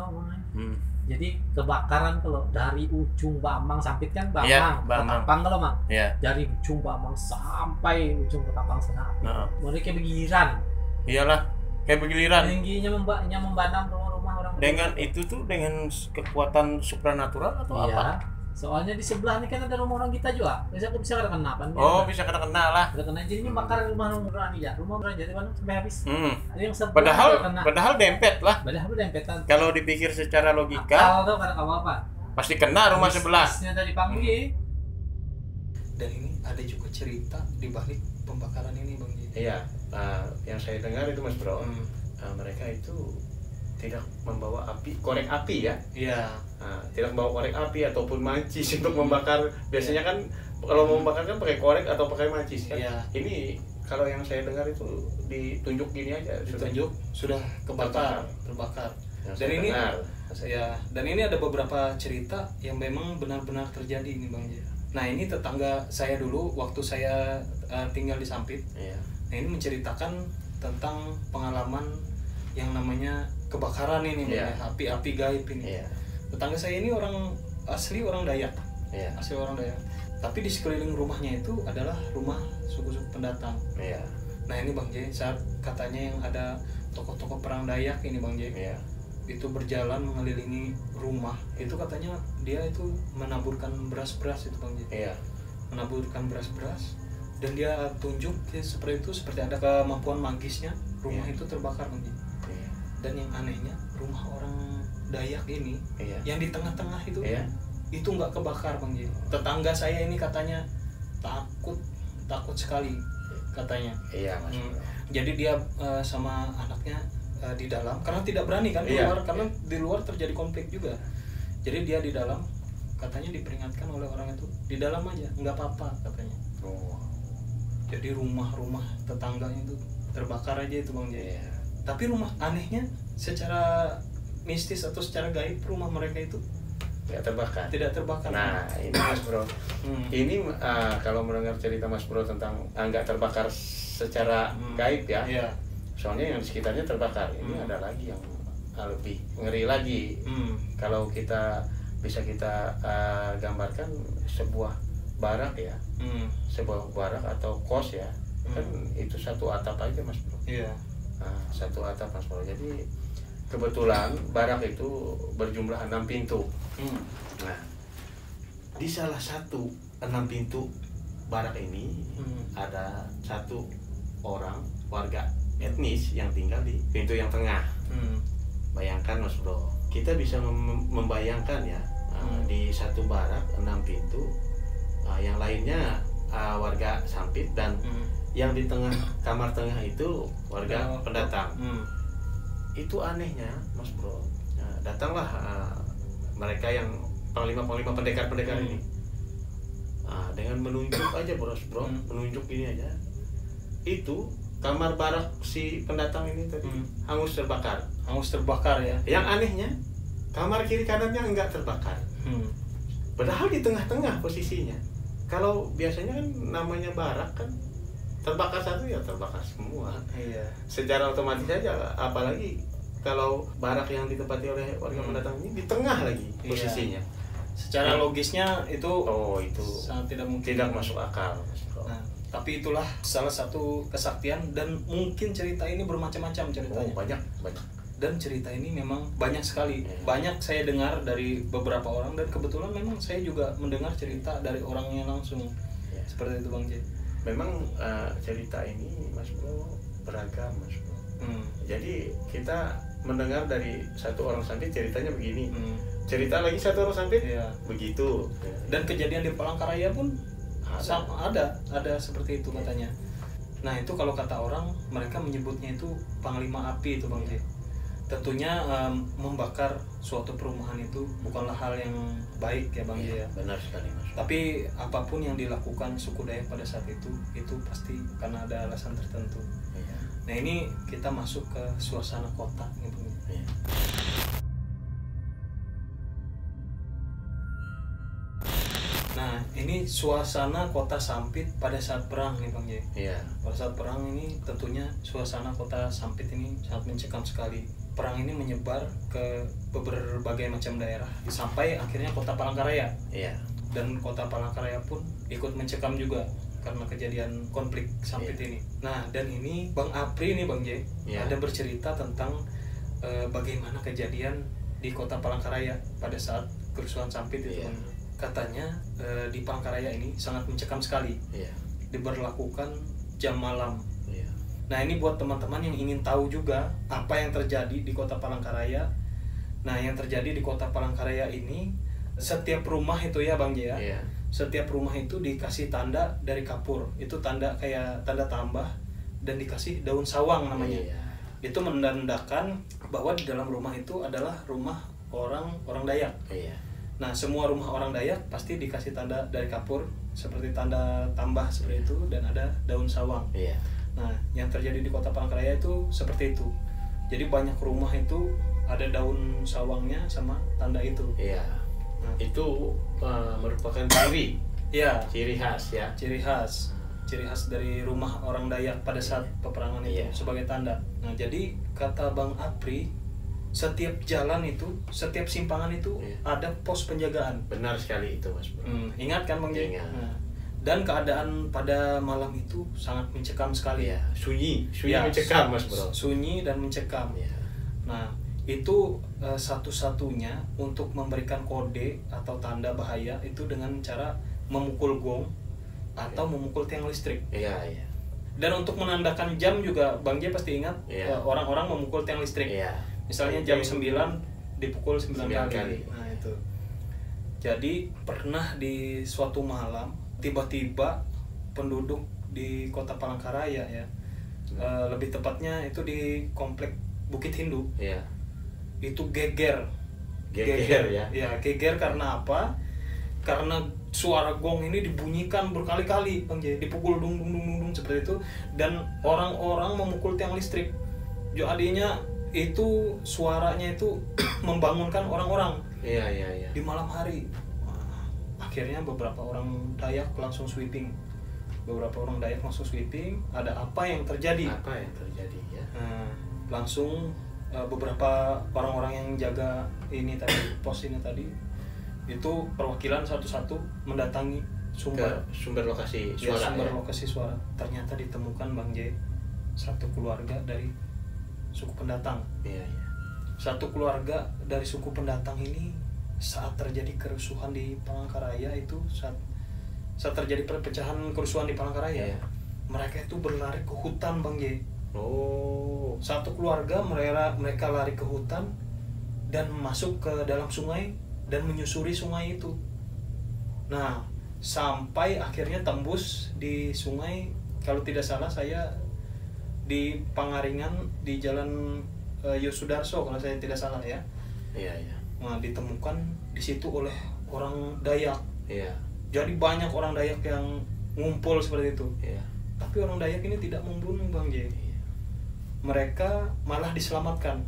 jadi kebakaran kalau dari ujung Bamang Sampit kan Ketapang kalau Mang. Dari ujung Bamang sampai ujung Ketapang sana. Mereka begiliran. Iyalah, kayak begiliran. Tingginya membadam rumah-rumah orang. Dengan itu tuh dengan kekuatan supranatural atau apa? Soalnya di sebelah ini kan ada rumah orang kita juga. Bisa kena apa? Bisa kena lah. Kena jadinya bakar rumah orang ya. Rumah orang jadi mana sampai habis. Ada yang padahal dempet lah. Padahal dempetan. Kalau dipikir secara logika, tahu kan apa? pasti kena rumah sebelah. Dari panggil. Dan ini ada juga cerita di balik pembakaran ini Bang Ji. Iya, yang saya dengar itu Mas Bro, mereka itu tidak membawa korek api ya. Iya. Tidak membawa korek api ataupun mancis untuk membakar. Biasanya kan kalau mau membakar kan pakai korek atau pakai mancis kan. Iya. Ini kalau yang saya dengar itu ditunjuk gini aja. Sudah terbakar. Dan ini dan ini ada beberapa cerita yang memang benar-benar terjadi ini Bang Ji. Nah, ini tetangga saya dulu waktu saya tinggal di Sampit. Nah, ini menceritakan tentang pengalaman yang namanya kebakaran ini, api-api gaib ini. Tetangga saya ini asli orang Dayak. Asli orang Dayak. Tapi di sekeliling rumahnya itu adalah rumah suku-suku pendatang. Nah, ini Bang Jay, saat katanya yang ada tokoh-tokoh perang Dayak ini Bang Jay. Itu berjalan mengelilingi rumah. Itu katanya dia itu menaburkan beras-beras itu Bang Jay. Menaburkan beras-beras, dan dia tunjuk seperti ada kemampuan magisnya rumah itu terbakar Bang Jay. Dan yang anehnya rumah orang Dayak ini yang di tengah-tengah itu itu nggak kebakar Bang Jay. Tetangga saya ini katanya takut sekali katanya. Jadi dia sama anaknya di dalam karena tidak berani kan keluar karena di luar terjadi konflik juga. Jadi dia di dalam, katanya diperingatkan oleh orang itu di dalam aja nggak apa-apa katanya. Jadi rumah-rumah tetangganya itu terbakar aja itu Bang Jay. Tapi rumah anehnya secara mistis atau secara gaib rumah mereka itu tidak terbakar. Nah, ini Mas Bro. Ini kalau mendengar cerita Mas Bro tentang nggak terbakar secara gaib ya. Soalnya yang di sekitarnya terbakar. Ini ada lagi yang lebih ngeri lagi. Kalau kita bisa gambarkan sebuah barak ya. Sebuah barak atau kos ya. Kan itu satu atap aja Mas Bro. Satu atap Mas Bro. Jadi kebetulan barak itu berjumlah 6 pintu. Nah, di salah satu 6 pintu barak ini ada satu orang warga etnis yang tinggal di pintu yang tengah. Bayangkan Mas Bro, kita bisa membayangkan ya, di satu barak 6 pintu, yang lainnya warga Sampit, dan yang di tengah kamar tengah itu warga pendatang. Itu anehnya Mas Bro, datanglah mereka yang panglima pendekar ini, dengan menunjuk aja Bro, menunjuk ini aja, itu kamar barak si pendatang ini tadi hangus terbakar ya. Yang anehnya kamar kiri kanannya enggak terbakar, padahal di tengah-tengah posisinya. Kalau biasanya kan namanya barak kan terbakar satu ya terbakar semua. Secara otomatis aja, apalagi kalau barak yang ditempati oleh warga pendatang ini di tengah lagi posisinya. Secara logisnya itu sangat tidak mungkin, tidak masuk akal. Nah, tapi itulah salah satu kesaktian, dan mungkin cerita ini bermacam-macam ceritanya. Banyak. dan cerita ini memang banyak sekali. Banyak saya dengar dari beberapa orang, dan kebetulan memang saya juga mendengar cerita dari orangnya langsung. Seperti itu Bang J. Memang cerita ini Mas Bro beragam Mas Bro. Jadi kita mendengar dari satu orang Sampit ceritanya begini, cerita lagi satu orang Sampit begitu. Dan kejadian di Palangkaraya pun ada seperti itu katanya. Nah itu kalau kata orang, mereka menyebutnya itu Panglima Api itu Bang J. Tentunya membakar suatu perumahan itu bukanlah hal yang baik ya Bang J ya. Benar sekali Mas. Tapi apapun yang dilakukan suku Dayak pada saat itu pasti karena ada alasan tertentu. Nah ini kita masuk ke suasana kota nih Bang J. Nah ini suasana kota Sampit pada saat perang nih Bang J. Pada saat perang ini tentunya suasana kota Sampit ini sangat mencekam sekali. Perang ini menyebar ke berbagai macam daerah sampai akhirnya kota Palangkaraya. Dan kota Palangkaraya pun ikut mencekam juga karena kejadian konflik Sampit ini. Nah dan ini Bang Apri nih Bang J ada bercerita tentang bagaimana kejadian di kota Palangkaraya pada saat kerusuhan Sampit itu. Katanya di Palangkaraya ini sangat mencekam sekali. Diberlakukan jam malam. Nah ini buat teman-teman yang ingin tahu juga apa yang terjadi di kota Palangkaraya. Nah yang terjadi di kota Palangkaraya ini, setiap rumah itu ya Bang J ya, setiap rumah itu dikasih tanda dari kapur. Itu tanda kayak tanda tambah dan dikasih daun sawang namanya. Itu menandakan bahwa di dalam rumah itu adalah rumah orang Dayak. Nah semua rumah orang Dayak pasti dikasih tanda dari kapur seperti tanda tambah seperti itu, dan ada daun sawang. Nah yang terjadi di kota Palangkaraya itu seperti itu. Jadi banyak rumah itu ada daun sawangnya sama tanda itu. Nah, itu merupakan ciri khas ya. Ciri khas dari rumah orang Dayak pada saat peperangan itu sebagai tanda. Nah jadi kata Bang Apri, setiap jalan itu, setiap simpangan itu ada pos penjagaan. Benar sekali itu Mas Bro. Ingat kan Bang J? Dan keadaan pada malam itu sangat mencekam sekali. Sunyi mencekam Mas Bro. Sunyi dan mencekam. Nah itu satu-satunya untuk memberikan kode atau tanda bahaya itu dengan cara memukul gong atau memukul tiang listrik. Dan untuk menandakan jam juga Bang J pasti ingat, orang-orang memukul tiang listrik. Misalnya jam 9 dipukul 9 kali. Nah itu. Jadi pernah di suatu malam tiba-tiba penduduk di kota Palangkaraya ya, lebih tepatnya itu di komplek Bukit Hindu. Itu geger ya. Geger karena apa? Karena suara gong ini dibunyikan berkali-kali Bang J, dipukul dung seperti itu, dan orang-orang memukul tiang listrik. Jadinya itu suaranya itu membangunkan orang-orang di malam hari. Akhirnya beberapa orang Dayak langsung sweeping. Ada apa yang terjadi ya. Langsung beberapa orang-orang yang jaga ini tadi, pos ini tadi, itu perwakilan satu-satu mendatangi sumber lokasi suara. Ternyata ditemukan Bang J satu keluarga dari suku pendatang. Satu keluarga dari suku pendatang ini saat terjadi kerusuhan di Palangkaraya itu, saat terjadi perpecahan kerusuhan di Palangkaraya, mereka itu berlari ke hutan Bang J. Satu keluarga mereka lari ke hutan dan masuk ke dalam sungai dan menyusuri sungai itu. Nah sampai akhirnya tembus di sungai, kalau tidak salah saya di Pangaringan di Jalan Yosudarso kalau saya tidak salah ya. Nah, ditemukan di situ oleh orang Dayak. Jadi banyak orang Dayak yang ngumpul seperti itu. Tapi orang Dayak ini tidak membunuh Bang J. Mereka malah diselamatkan,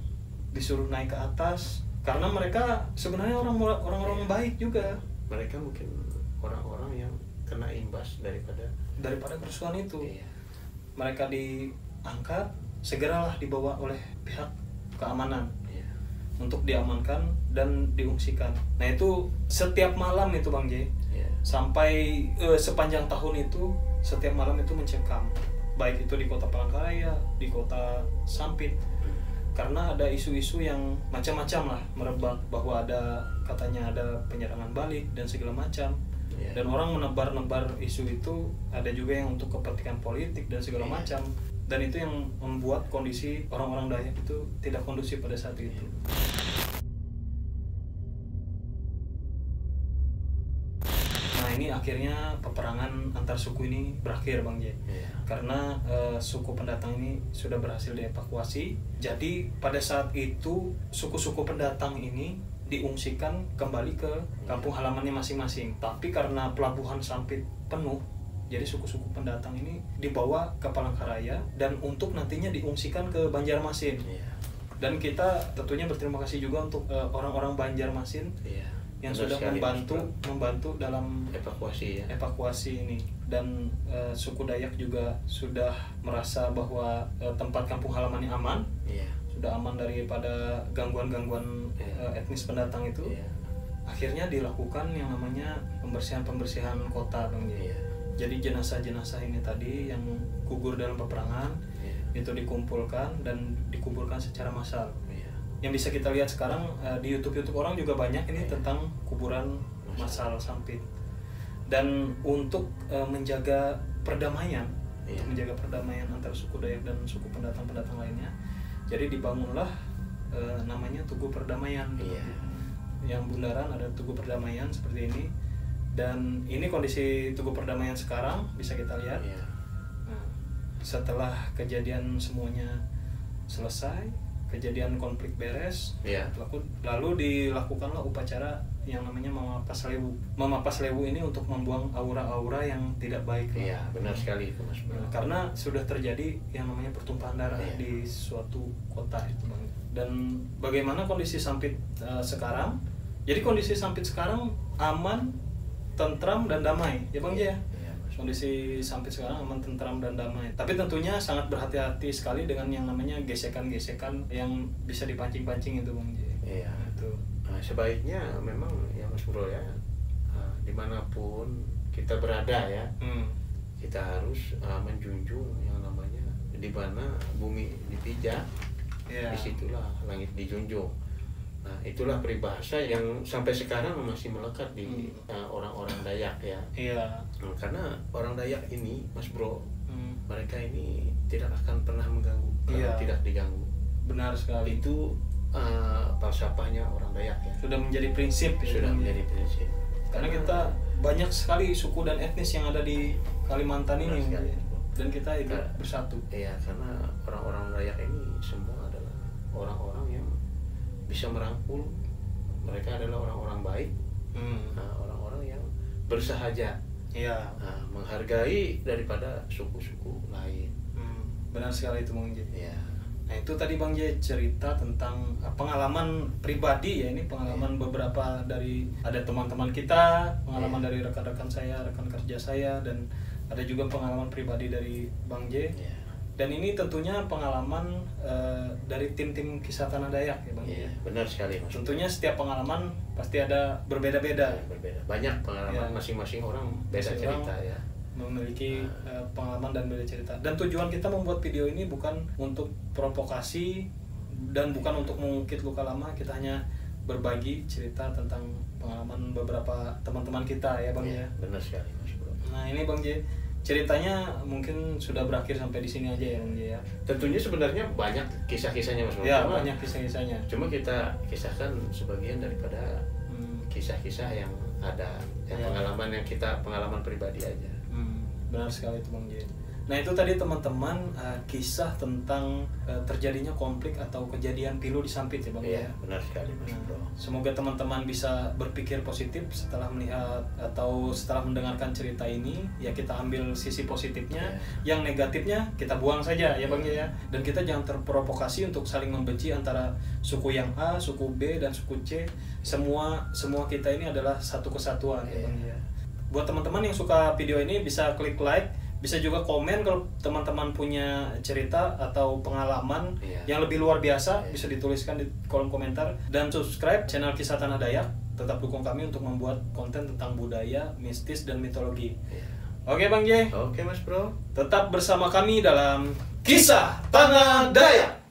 disuruh naik ke atas karena mereka sebenarnya orang-orang baik juga. Mereka mungkin orang-orang yang kena imbas daripada kerusuhan itu. Mereka diangkat, segeralah dibawa oleh pihak keamanan untuk diamankan dan diungsikan. Nah itu setiap malam itu Bang J, sampai sepanjang tahun itu setiap malam itu mencekam, baik itu di kota Palangkaraya, di kota Sampit. karena ada isu-isu yang macam-macam lah merebak, bahwa ada katanya ada penyerangan balik dan segala macam. Dan orang menebar-nebar isu itu, ada juga yang untuk kepentingan politik dan segala macam. Dan itu yang membuat kondisi orang-orang Dayak itu tidak kondusif pada saat itu. Nah ini akhirnya peperangan antar suku ini berakhir Bang J. Karena suku pendatang ini sudah berhasil dievakuasi. Jadi pada saat itu suku-suku pendatang ini diungsikan kembali ke kampung halamannya masing-masing. Tapi karena pelabuhan Sampit penuh, jadi suku-suku pendatang ini dibawa ke Palangkaraya dan untuk nantinya diungsikan ke Banjarmasin. Dan kita tentunya berterima kasih juga untuk orang-orang Banjarmasin yang sudah membantu dalam evakuasi ini. Dan suku Dayak juga sudah merasa bahwa tempat kampung halamannya aman, sudah aman daripada gangguan-gangguan etnis pendatang itu. Akhirnya dilakukan yang namanya pembersihan kota Bang J. Jadi jenazah-jenazah ini tadi yang gugur dalam peperangan itu dikumpulkan dan dikuburkan secara massal. Yang bisa kita lihat sekarang di YouTube orang juga banyak ini tentang kuburan massal Sampit. Dan untuk menjaga perdamaian, untuk menjaga perdamaian antara suku Dayak dan suku pendatang-pendatang lainnya, jadi dibangunlah namanya Tugu Perdamaian. Yang bundaran ada Tugu Perdamaian seperti ini. Dan ini kondisi Tugu Perdamaian sekarang bisa kita lihat. Nah, setelah kejadian semuanya selesai, kejadian konflik beres, lalu dilakukanlah upacara yang namanya memapas lewu. Memapas lewu ini untuk membuang aura-aura yang tidak baik. Benar sekali itu Mas Bro. Karena sudah terjadi yang namanya pertumpahan darah di suatu kota itu Bang. Dan bagaimana kondisi Sampit sekarang? Jadi kondisi Sampit sekarang aman, tentram dan damai ya Bang J ya. Kondisi Sampit sekarang aman, tentram dan damai. Tapi tentunya sangat berhati-hati sekali dengan yang namanya gesekan-gesekan yang bisa dipancing-pancing itu Bang J. Itu. Nah, sebaiknya memang ya Mas Bro ya, dimanapun kita berada ya, kita harus menjunjung yang namanya di mana bumi dipijak, disitulah langit dijunjung. Nah itulah peribahasa yang sampai sekarang masih melekat di orang-orang Dayak ya. Nah, karena orang Dayak ini Mas Bro, mereka ini tidak akan pernah mengganggu kalau tidak diganggu. Benar sekali. Itu falsafahnya orang Dayak ya. Sudah menjadi prinsip. Menjadi prinsip. Karena kita banyak sekali suku dan etnis yang ada di Kalimantan ini. Dan kita hidup bersatu. Karena orang-orang Dayak ini semua adalah orang-orang yang bisa merangkul. Mereka adalah orang-orang baik, orang-orang yang bersahaja, menghargai daripada suku-suku lain. Benar sekali itu Bang J. Nah itu tadi Bang J cerita tentang pengalaman pribadi ya, ini pengalaman beberapa dari ada teman-teman kita, pengalaman dari rekan-rekan saya, rekan kerja saya, dan ada juga pengalaman pribadi dari Bang J. Dan ini tentunya pengalaman dari tim-tim kisah Tanah Dayak ya Bang. Benar sekali Mas. Tentunya setiap pengalaman pasti ada berbeda-beda. Banyak pengalaman masing-masing orang beda cerita ya. Memiliki pengalaman dan beda cerita. Dan tujuan kita membuat video ini bukan untuk provokasi dan bukan untuk mengungkit luka lama. Kita hanya berbagi cerita tentang pengalaman beberapa teman-teman kita ya Bang ya. Benar sekali Mas Bro. Nah ini Bang J, ceritanya mungkin sudah berakhir sampai di sini aja ya Bang J ya. Tentunya sebenarnya banyak kisah-kisahnya Mas Bro. Banyak kisah-kisahnya. Cuma kita kisahkan sebagian daripada kisah-kisah yang ada, pengalaman pribadi aja. Benar sekali itu Bang J. Nah itu tadi teman-teman kisah tentang terjadinya konflik atau kejadian pilu di Sampit ya Bang. Benar sekali Mas Bro. Semoga teman-teman bisa berpikir positif setelah melihat atau setelah mendengarkan cerita ini. Ya kita ambil sisi positifnya, yang negatifnya kita buang saja ya Bang ya. Dan kita jangan terprovokasi untuk saling membenci antara suku yang A, suku B dan suku C. Semua kita ini adalah satu kesatuan ya Bang ya. Buat teman-teman yang suka video ini bisa klik like, bisa juga komen kalau teman-teman punya cerita atau pengalaman yang lebih luar biasa, bisa dituliskan di kolom komentar. Dan subscribe channel Kisah Tanah Dayak, tetap dukung kami untuk membuat konten tentang budaya, mistis, dan mitologi. Oke Bang J. Oke Mas Bro. Tetap bersama kami dalam Kisah Tanah Dayak.